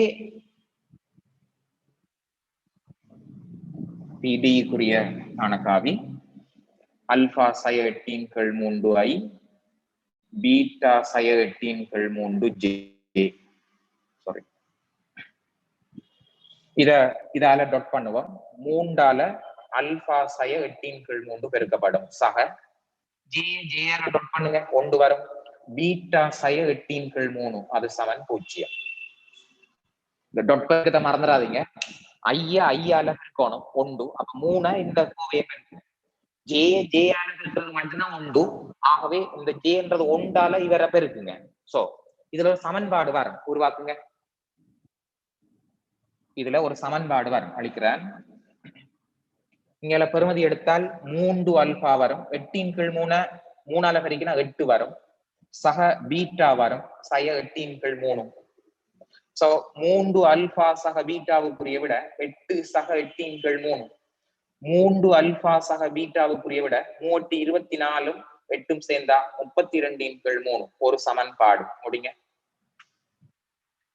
பிடிக்குரிய காவி அல்பா சய 8/3 ஐ பீட்டா சய 8/3 ஜே. சாரி, இதால டாட் பண்ணுவோம். 3ஆல அல்பா சய 8/3 பெருக்கப்படும் சக ஜே டாட் பண்ணுங்க 1 வரும். பீட்டா சய 8/3 அது சமன் 0. இந்த டாட் பெருக்கத்தை மறந்துடாதீங்க. ஐயால பெருக்கணும் 1. அப்ப 3 இந்த கோவையை பெருக்கணும். ஜேயால பெருக்கிறது மட்டும்தான் 1. ஆகவே இந்த ஜேன்றது 1ஆல இவரை பெருக்குங்க. சோ இதுல ஒரு சமன்பாடு வரும், உருவாக்குங்க. இதுல ஒரு சமன்பாடு வரும், அளிக்கிறேன். இங்க பெருமதி எடுத்தால் 3 அல்பா வரும். 8/3 3ஆல பெருக்கினா 8 வரும். சக பீட்டா வரும் சய 8/3. சோ 3 அல்பா சக பீட்டாவுக்குரிய விட 8 சக 8/3. 3 அல்பா சக பீட்டாவுக்குரிய விட 324 8 சேர்ந்தா 32/3 ஒரு சமன்பாடு. முடிங்க.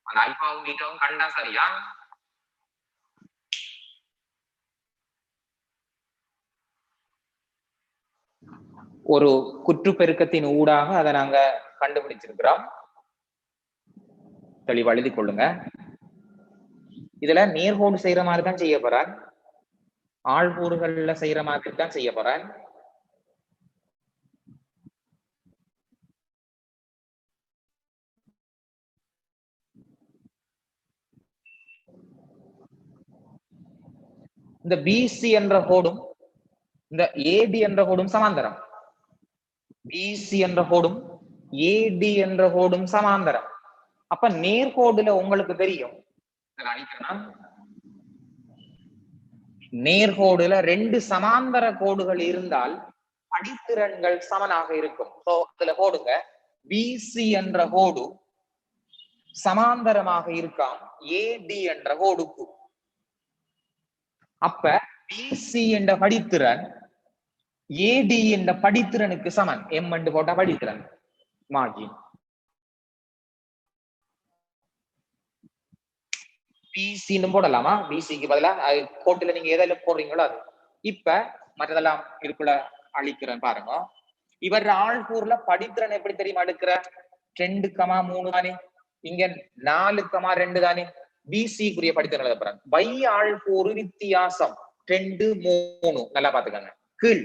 அந்த அல்பாவும் பீட்டாவும் கண்டா சரியா? ஒரு குற்று பெருக்கத்தின் ஊடாக அதை நாங்க கண்டுபிடிச்சிருக்கிறோம். தெளிவா எழுதி கொள்ளுங்க. இதுல நேர்கோடு செய்யற மாதிரி தான் செய்ய போறேன். ஆழ்கூறுகள்ல செய்யற மாதிரி தான் செய்ய போறேன். இந்த பிசி என்ற கோடும் இந்த ஏடி என்ற கோடும் சமாந்தரம். பிசி என்ற கோடும் ஏடி என்ற கோடும் சமாந்தரம். அப்ப நேர்கோடுல உங்களுக்கு தெரியும், நேர்கோடுல ரெண்டு சமாந்தர கோடுகள் இருந்தால் படித்திறன்கள் சமனாக இருக்கும். சோ அதுல போடுங்க பிசி என்ற கோடு சமாந்தரமாக இருக்காம் ஏடி என்ற கோடுக்கு. அப்ப பிசி என்ற படித்திறன் ஏடி என்ற படித்திறனுக்கு சமன். எம் என்று போட்டா படித்திறன் மார்ஜின். பிசின்னு போடலாமா? பிசிக்கு பதிலா கோட்டுல நீங்க எதில போடுறீங்களோ அது. இப்ப மற்றதெல்லாம் இருக்குள்ள அழிக்கிறேன் பாருங்க. இவர் ஆள்கூர்ல படித்திறன் எப்படி தெரியுமா எடுக்கிற? 2,3 தானே, இங்க 4,2 தானே. பிசிக்குரிய படித்திறன் எழுத போறாங்க. பை ஆள்கூறு வித்தியாசம் 2, 3. நல்லா பாத்துக்கங்க. கீழ்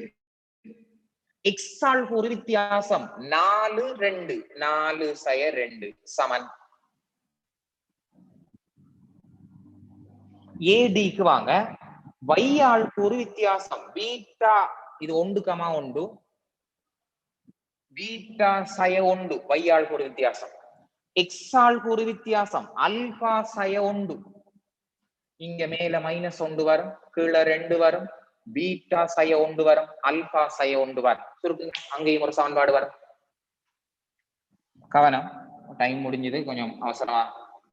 எக்ஸ் ஆள்கூறு வித்தியாசம் 4, 2. 4/2 சமன். ஏடிக்கு வாங்க. y ஆள்கூறு வித்தியாசம் பீட்டா, இது 1,1 பீட்டா சய 1 y ஆள்கூறு வித்தியாசம். x ஆள்கூறு வித்தியாசம் அல்பா சய 1. இங்க மேல -1 வரும், கீழே 2 வரும். பீட்டா சய 1 வரும், அல்பா சய 1 வரும். சுருக்குங்க, அங்கேயும் ஒரு சமன்பாடு வரும். கவனம், டைம் முடிஞ்சது, கொஞ்சம் அவசரமா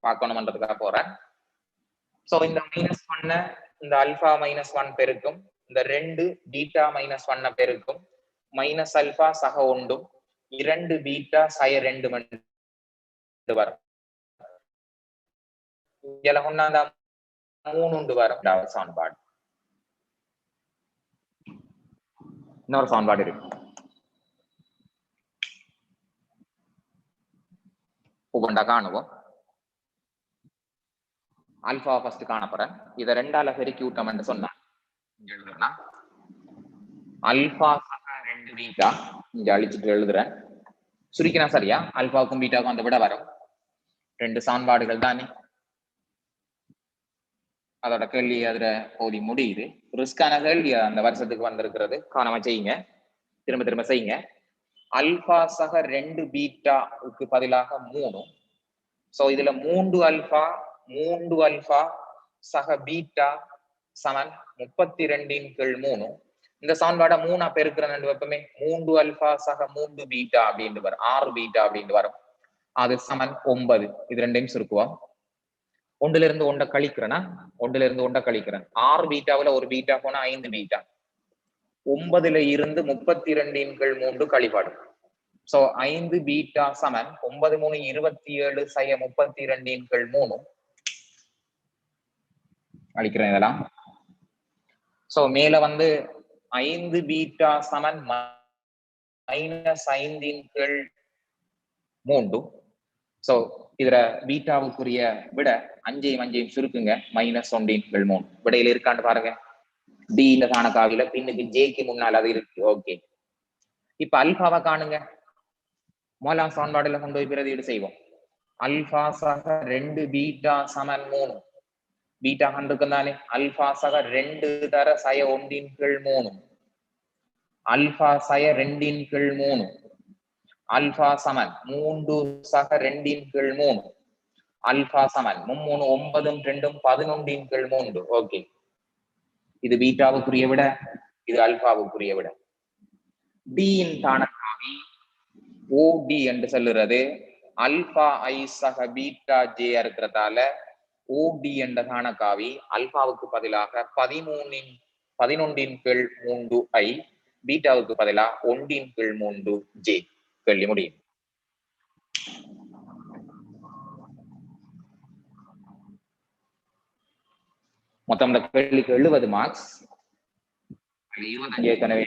பார்க்கணும்ன்றதுக்காக போறேன். சோ இந்த -1 இந்த அல்பா -1 பெருக்கும், இந்த 2 பீட்டா -1 பெருக்கும், மைனஸ் அல்பா சக 1, 2 பீட்டா சய 2 வரும். இங்க 3 வரும். சமன்பாடு இன்னொரு சமன்பாடு இருக்கு. ஒவ்வொன்றா காணுவோம். Alpha first காணப்படுறேன். இதை 2ஆல பெருக்கி விட்டோம் என்று சொன்னா அல்பா சக 2 பீட்டா இங்க அழிச்சிட்டு எழுதுறேன். சுருக்கினா சரியா? அல்பாவுக்கும் பீட்டாவுக்கும் அந்த விட வரும். 2 சமன்பாடுகள் தானே. அதோட கேள்வி அதுல போதி முடியுது. ரிஸ்கான கேள்வி அந்த வருஷத்துக்கு வந்திருக்கிறது. காணாம செய்யுங்க, திரும்ப திரும்ப செய்யுங்க. அல்பா சக 2 பீட்டாவுக்கு பதிலாக 3. சோ இதுல 3 அல்பா சக பீட்டா சமன் 32/3. இந்த சமன்பாட 3ஆ பெருக்கிறேன் வெப்பமே 3 அல்பா சக 3 பீட்டா அப்படின்னு வரும், 6 பீட்டா அப்படின்னு வரும். அது சமன் 9. இது ரெண்டையும் சுருக்குவோம். 1ல இருந்து 1 கழிக்கிறேன்னா 1ல இருந்து 1 கழிக்கிறேன். 6 பீட்டாவுல ஒரு பீட்டா போனா 5 பீட்டா. 9ல இருந்து 32/3 கழிப்பாடு. சோ 5 பீட்டா சமன் 9 3 27 சய 32/3 அழிக்கிறேன் இதெல்லாம். சோ மேல வந்து 5 பீட்டா சமன் -5/3. சோ இதுல பீட்டாவுக்குரிய விட 5 சுருக்குங்க, -1/3. விடையில இருக்கான்னு பாருங்க. டி இந்த காணக்காவில பின்னுக்கு ஜேக்கு முன்னால் அது இருக்கு. ஓகே, இப்ப அல்பாவை காணுங்க. முதலாம் சமன்பாடுல கொண்டு போய் பிரதியீடு செய்வோம். அல்பா சக 2 பீட்டா சமன் 3. பீட்டா கண்டிருக்கும் தானே. அல்பா சக 2 தர சய 1/3. அல்பா சய 2/3. அல்பா சமன் 3 சக 2/3. அல்பா சமன் 3 9 2 11/3. ஓகே, இது பீட்டாவுக்குரிய விட, இது அல்பாவுக்குரிய விட. டி இன் தானக்காவி ஓடி என்று சொல்லுறது அல்பா ஐ சக பீட்டா ஜே இருக்கிறதால ஓடி என்ற தானக்காவி அல்பாவுக்கு பதிலாக 11/3 ஐ, பீட்டாவுக்கு பதிலாக 1/3 ஜே. கேள்வி முடியும். மொத்தம் இந்த கேள்விக்கு 70 மார்க்ஸ். 25 ஏற்கனவே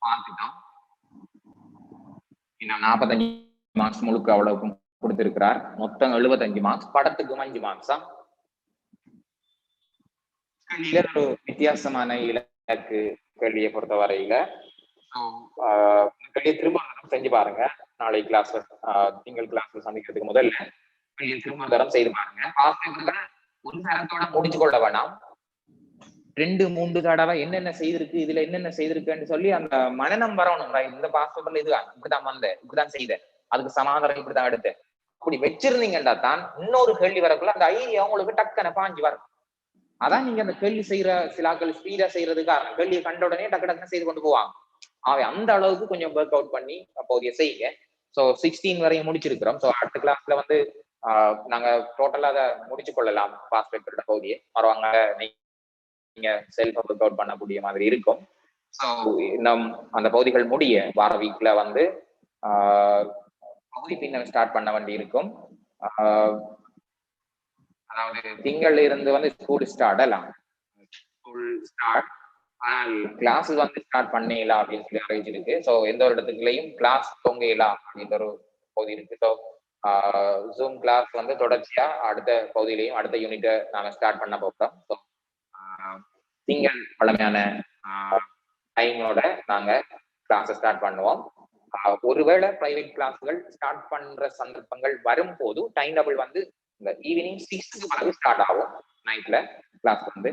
பார்த்துட்டோம். இன்னும் 45 மார்க்ஸ் முழுக்க அவ்வளவுக்கும் கொடுத்திருக்கிறார். மொத்தம் 75 மார்க்ஸ். படத்துக்கும் 5 மார்க்ஸா. ஒரு வித்தியாசமான இலக்கு கேள்வியை பொறுத்த வரையில கேள்வியை திரும்ப செஞ்சு பாருங்க. நாளை கிளாஸ் திங்கள் கிளாஸ்ல சந்திக்கிறதுக்கு முதல்ல திரும்ப தரம் செய்து பாருங்க. ஒரு தரத்தோட முடிச்சு கொள்ள வேணாம். 2-3 தடவை என்னென்ன செய்திருக்கு, இதுல என்னென்ன செய்திருக்குன்னு சொல்லி அந்த மனநம் வரணும். இந்த பாஸ்பேப்பர்ல இதுதான், இப்படிதான் வந்தேன், இப்படிதான் செய்தேன், அதுக்கு சமாதானம் இப்படிதான் எடுத்தேன். அப்படி வச்சிருந்தீங்கன்னா தான் இன்னொரு கேள்வி வரக்குள்ள அந்த ஐடியா உங்களுக்கு டக்குன்னு பாஞ்சு வரும். அதான் நீங்க அந்த கேள்வி செய்யற சிலாக்கள் ஸ்பீடா செய்யறது காரணம். கேள்வியை கண்ட உடனே டக்கு டக்குன்னு செய்து கொண்டு போவாங்க. அந்த அளவுக்கு கொஞ்சம் ஒர்க் அவுட் பண்ணி அப்போதைய செய்யுங்க. ஸோ 16 வரையும் முடிச்சிருக்கிறோம். ஸோ அடுத்த கிளாஸ்ல வந்து நாங்க டோட்டலா அதை முடிச்சு கொள்ளலாம் பாஸ் பேப்பரோட பகுதியை. மறுவாங்க நீங்க செல்ஃப் ஒர்க் அவுட் பண்ணக்கூடிய மாதிரி இருக்கும். ஸோ நம் அந்த பகுதிகள் முடிய வார வீக்ல வந்து பகுதி பின்னம் ஸ்டார்ட் பண்ண வேண்டி இருக்கும். அதாவது திங்கள்ல இருந்து வந்து ஸ்கூல் ஸ்டார்ட் ஆனால் கிளாஸ் வந்து ஸ்டார்ட் பண்ணிடலாம் அப்படின்னு சொல்லி அறிவிச்சிருக்கு. ஸோ எந்த ஒரு இடத்துக்குலையும் கிளாஸ் தொங்கலாம் அப்படின்ற ஒரு பகுதி இருக்கு. ஸோ ஜூம் கிளாஸ் வந்து தொடர்ச்சியா அடுத்த பகுதியிலையும் அடுத்த யூனிட்டை நாங்கள் ஸ்டார்ட் பண்ண போகிறோம். ஸோ திங்கள் பழமையான டைமோட நாங்க கிளாஸை ஸ்டார்ட் பண்ணுவோம். ஒருவேளை பிரைவேட் கிளாஸ்கள் ஸ்டார்ட் பண்ற சந்தர்ப்பங்கள் வரும்போது டைம் டேபிள் வந்து இந்த ஈவினிங் 6க்கு பிறகு ஸ்டார்ட் ஆகும். நைட்ல கிளாஸ் வந்து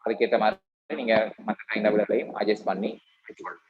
அதுக்கேற்ற மாதிரி நீங்க மற்ற டைம் டேபிளையும் அட்ஜஸ்ட் பண்ணி வச்சுக்கொள்ளுங்க.